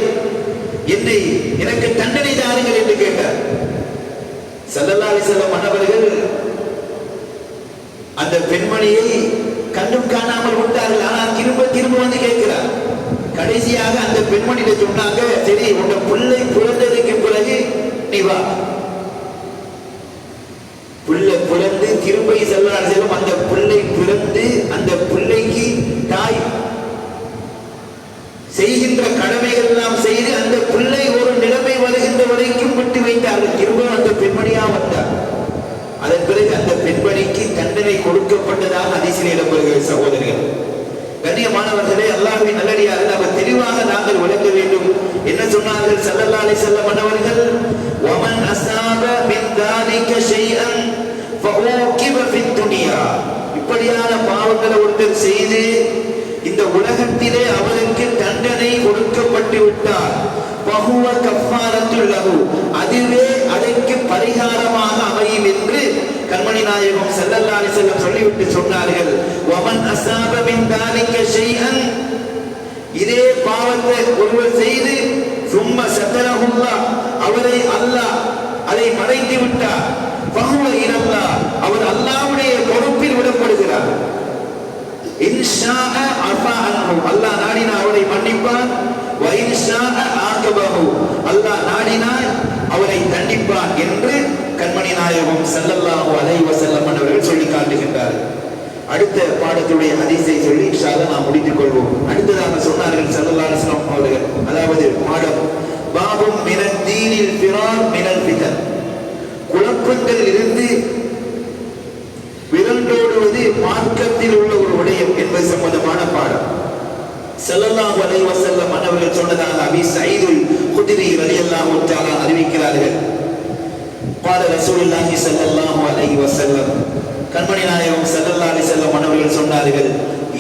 [SPEAKER 1] எனக்கு தண்டனை தாருங்கள் என்று கேட்டார். ஸல்லல்லாஹு அலைஹி வஸல்லம் அவர்கள் அந்த பெண்மணியை கண்டும் காணாமல் விட்டார்கள். ஆனால் திரும்ப திரும்ப வந்து கேட்கிறார். கடைசியாக அந்த பெண்மணியை சொன்னாங்க, சரி உங்க பிள்ளை பிறந்ததுக்கு பிறகு நீ வா. பிள்ளை பிறந்து திரும்ப ஸல்லல்லாஹு அலைஹி வஸல்லம் அந்த பிள்ளை பிறந்து அந்த பிள்ளைக்கு தாய் செய்கின்ற கடமைகள் எல்லாம் செய்து அந்த பிள்ளை ஒரு நிலைமை வருகின்ற வரைக்கும் விட்டு வைத்தார்கள். திரும்ப அந்த பெண்மணியா வந்தார். அதன் பிறகு அந்த பெண்மணிக்கு தண்டனை கொடுக்கப்பட்டதாக ஹதீஸில் இடம்பெறுகிறது. சகோதரர்கள், கண்ணியமானவர்களே, அல்லாஹ்வின் நல்லடியார்கள், அவர் தெளிவாக நாங்கள் விளங்க வேண்டும். என்ன சொன்னார்கள் ஸல்லல்லாஹு அலைஹி வஸல்லம் அவர்கள்? வமன் அஸாப மின் தாலிக ஷைஅன் ஃபஊகிப ஃபித் துன்யா. இப்படியான பாவங்களை ஒருத்தர் செய்து இந்த உலகத்திலே அவருக்கு தண்டனை கொடுக்கப்பட்டு விட்டார். பஹுவ கஃபாரத்துல் லஹு, அதுவே அதற்கு பரிகாரமாக அமையும் என்று கண்மணி நாயகம் ஸல்லல்லாஹு அலைஹி வஸல்லம் சொல்லிவிட்டு சொன்னார்கள். வமன் அஸாப மின் தாலிக ஷைஅன், இதே பாவத்தை ஒருவர் செய்து சும்ம சத்தரஹுல்லாஹ், அவரை அல்லாஹ் அதை மறைத்து விட்டார். பஹுவ இலல்லாஹ், அவர் அல்லாஹ்வுடைய பொறுப்பில் விடப்படுகிறார். இன்ஷாஅ அஃபா அன்ஹு, அல்லாஹ் நாடினால் அவரை மன்னிப்பான். வ இன்ஷாஅ ஆகபஹு, அல்லாஹ் நாடினால் அவரை தண்டிப்பான் என்று கண்மணி நாயகம் ஸல்லல்லாஹு அலைஹி வஸல்லம் அவர்கள் சொல்லி காட்டுகின்றார். அடுத்த பாடத்துடைய ஹதீஸை சொல்லி இன்ஷா அல்லாஹ் நாம் முடித்துக் கொள்வோம். அடுத்ததாக சொன்னார்கள் ஸல்லல்லாஹு அலைஹி வஸல்லம் அவர்கள், அதாவது பாடம் பாபும் மினத் தீனில் ஃபிரார் மினல் ஃபிதன், குழப்பங்களில் இருந்து விரண்டோடுவது மார்க்கத்தில் உள்ள ஒரு விடயம் என்பது சம்பந்தமான பாடம். ஸல்லல்லாஹு அலைஹி வஸல்லம் அவர்கள் சொன்னதாக அபீ ஸயீதுல் குத்ரி ரலியல்லாஹு தஆலா அறிவிக்கிறார்கள். قال رسول الله صلى الله عليه وسلم, கண்மணி நாயகம் ஸல்லல்லாஹு அலைஹி வஸல்லம் அவர்கள் சொன்னார்கள்,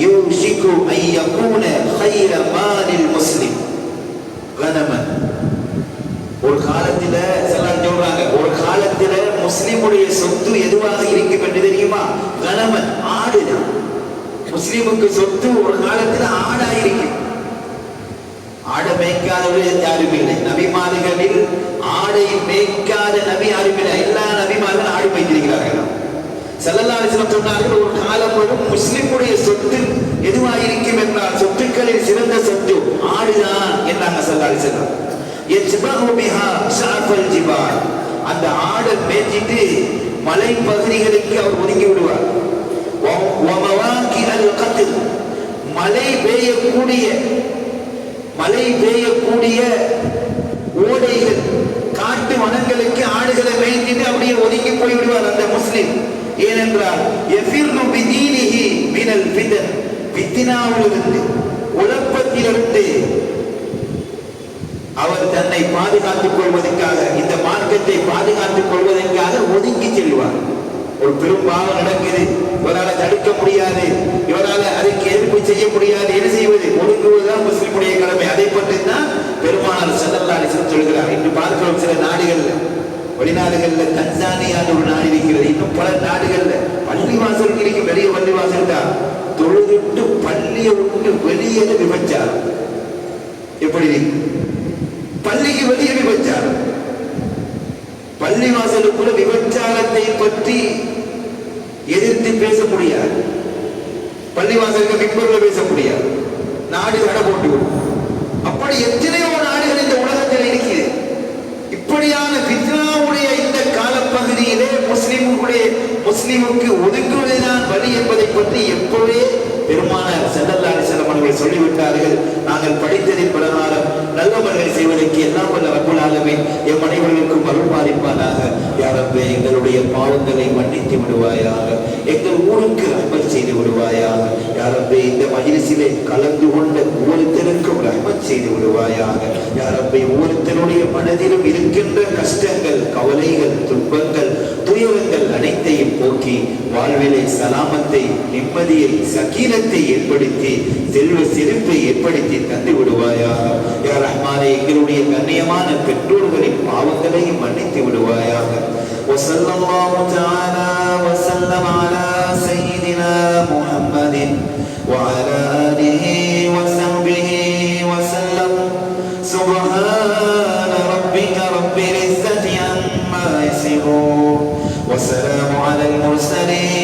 [SPEAKER 1] யூஷிகு அன் யகூன கைர மாலில் முஸ்லிம் கனமன். ஒரு காலத்தில சொல்றாங்க, ஒரு காலத்தில முஸ்லிமுடைய சொத்து எதுவாக இருக்கும் என்று தெரியுமா? கனமன், ஆடுதான். முஸ்லிமுக்கு சொத்து ஒரு காலத்தில் ஆடாயிருக்கும். ஆட மேய்க்காதவர்கள் யாரும் இல்லை. நபிமார்களில் ஆடை மேய்க்காத நபி யாரும் இல்லை. எல்லா நபிமார்கள் ஆடு மேய்த்திருக்கிறார்கள். ஸல்லல்லாஹு அலைஹி வஸல்லம் சொன்னார்கள், ஒரு காலம் வரும் முஸ்லிமுடைய சொத்து எதுவாயிருக்கும் என்றால் சொத்துக்களில் சிறந்த சொத்து ஆடுதான் என்றாங்க ஸல்லல்லாஹு அலைஹி வஸல்லம். யஜ்பஹு பிஹா ஷஅஃபல் ஜிபால், அந்த ஆடை மேய்ச்சிட்டு மலை பகுதிகளுக்கு அவர் ஒதுங்கி விடுவார். வமவாகிஅல் கத்ல், மழை பெய்யக்கூடிய ஓடைகள், காட்டு வனங்களுக்கு ஆடுகளை மேய்த்திட்டு அப்படியே ஒதுங்கி போய் விடுவார் அந்த முஸ்லிம். ஏனென்றால் யஃபிர்ரு பிதீனிஹி மினல் ஃபிதன், ஃபித்னாவிலிருந்து, குழப்பத்திலிருந்து அவர் தன்னை பாதுகாத்துக் கொள்வதற்காக, இந்த மார்க்கத்தை பாதுகாத்துக் கொள்வதற்காக ஒதுங்கி செல்வார். ஒரு பெரும் பாவம் நடக்குது, இவரால் தடுக்க முடியாது, இவரால் அதற்கு எதிர்ப்பு செய்ய முடியாது, என்ன செய்வது? ஒதுங்குவதுதான் முஸ்லிமுடைய கடமை. அதை பற்றி தான் பெருமானார் ஸல்லல்லாஹு அலைஹி வஸல்லம் சொல்கிறார். இன்று பார்க்கிறோம் சில நாடுகள்ல, வெளிநாடுகள்ல தன்சானியா ஒரு நாடு இருக்கிறது, இன்னும் பல நாடுகள்ல பள்ளிவாசல் இருக்கும், வெளியே பள்ளிவாசல் தான், தொழுதுட்டு பள்ளியை விட்டு வெளியே விபச்சாரம். எப்படி? பள்ளிக்கு வெளியே விபச்சாரம். பள்ளிவாசலுக்குள்ள விபச்சாரத்தை பற்றி எதிர்த்து பேச முடியாது, பள்ளிவாசலுக்கு மிம்பர்ல பேச முடியாது, நாடு தடை போட்டு. அப்படி எத்தனையோ நாடுகள் இந்த உலகத்தில் இருக்கிறது. இப்படியான ஃபித்னாவுடைய இந்த காலப்பகுதியிலே முஸ்லிமுக்கு ஒதுங்குவதுதான் வழி என்பதை பற்றி எப்பவே பெருமானார் ஸல்லல்லாஹு அலைஹி வஸல்லம் அவர்கள் சொல்லிவிட்டார்கள். நாங்கள் படித்ததின் பிரகாரம் நல்லவர்கள் செய்வதற்கு எல்லாம் வல்ல ரப்புல் ஆலமீன் எம் அனைவருக்கும் அருள் பாலிப்பானாக. யா ரப்பே, எங்களுடைய பாவங்களை மன்னித்து விடுவாயாக, எங்கள் ஊருக்கு ரஹ்மத் செய்து விடுவாயாக. யா ரப்பே, இந்த மஜ்லிஸிலே கலந்து கொண்ட ஒவ்வொருத்தருக்கும் ரஹ்மத் செய்து விடுவாயாக. யா ரப்பே, ஒவ்வொருத்தருடைய மனதிலும் இருக்கின்ற கஷ்டங்கள், கவலைகள், துன்பங்கள், துயரங்கள் அனைத்தையும் போக்கி வாழ்விலை சலாமத்தை, நிம்மதியை, சகீனத்தை ஏற்படுத்தி செல்வ செழிப்பை ஏற்படுத்தி தந்து விடுவாயாக. யா ரஹ்மானே, எங்களுடைய கண்ணியமான பெற்றோர்களின் பாவங்களை மன்னித்து விடுவாயாக. வஸல்லல்லாஹு தஆலா வஸல்லம் அலா சய்யிதினா முஹம்மதின் வஅலா ஆலிஹி வஸஹ்பிஹி வஸல்லம். சுப்ஹான ரப்பிக ரப்பில் இஸ்ஸத்தி அம்மா யசிஃபூன் வஸலாமு அலல் முர்ஸலீன்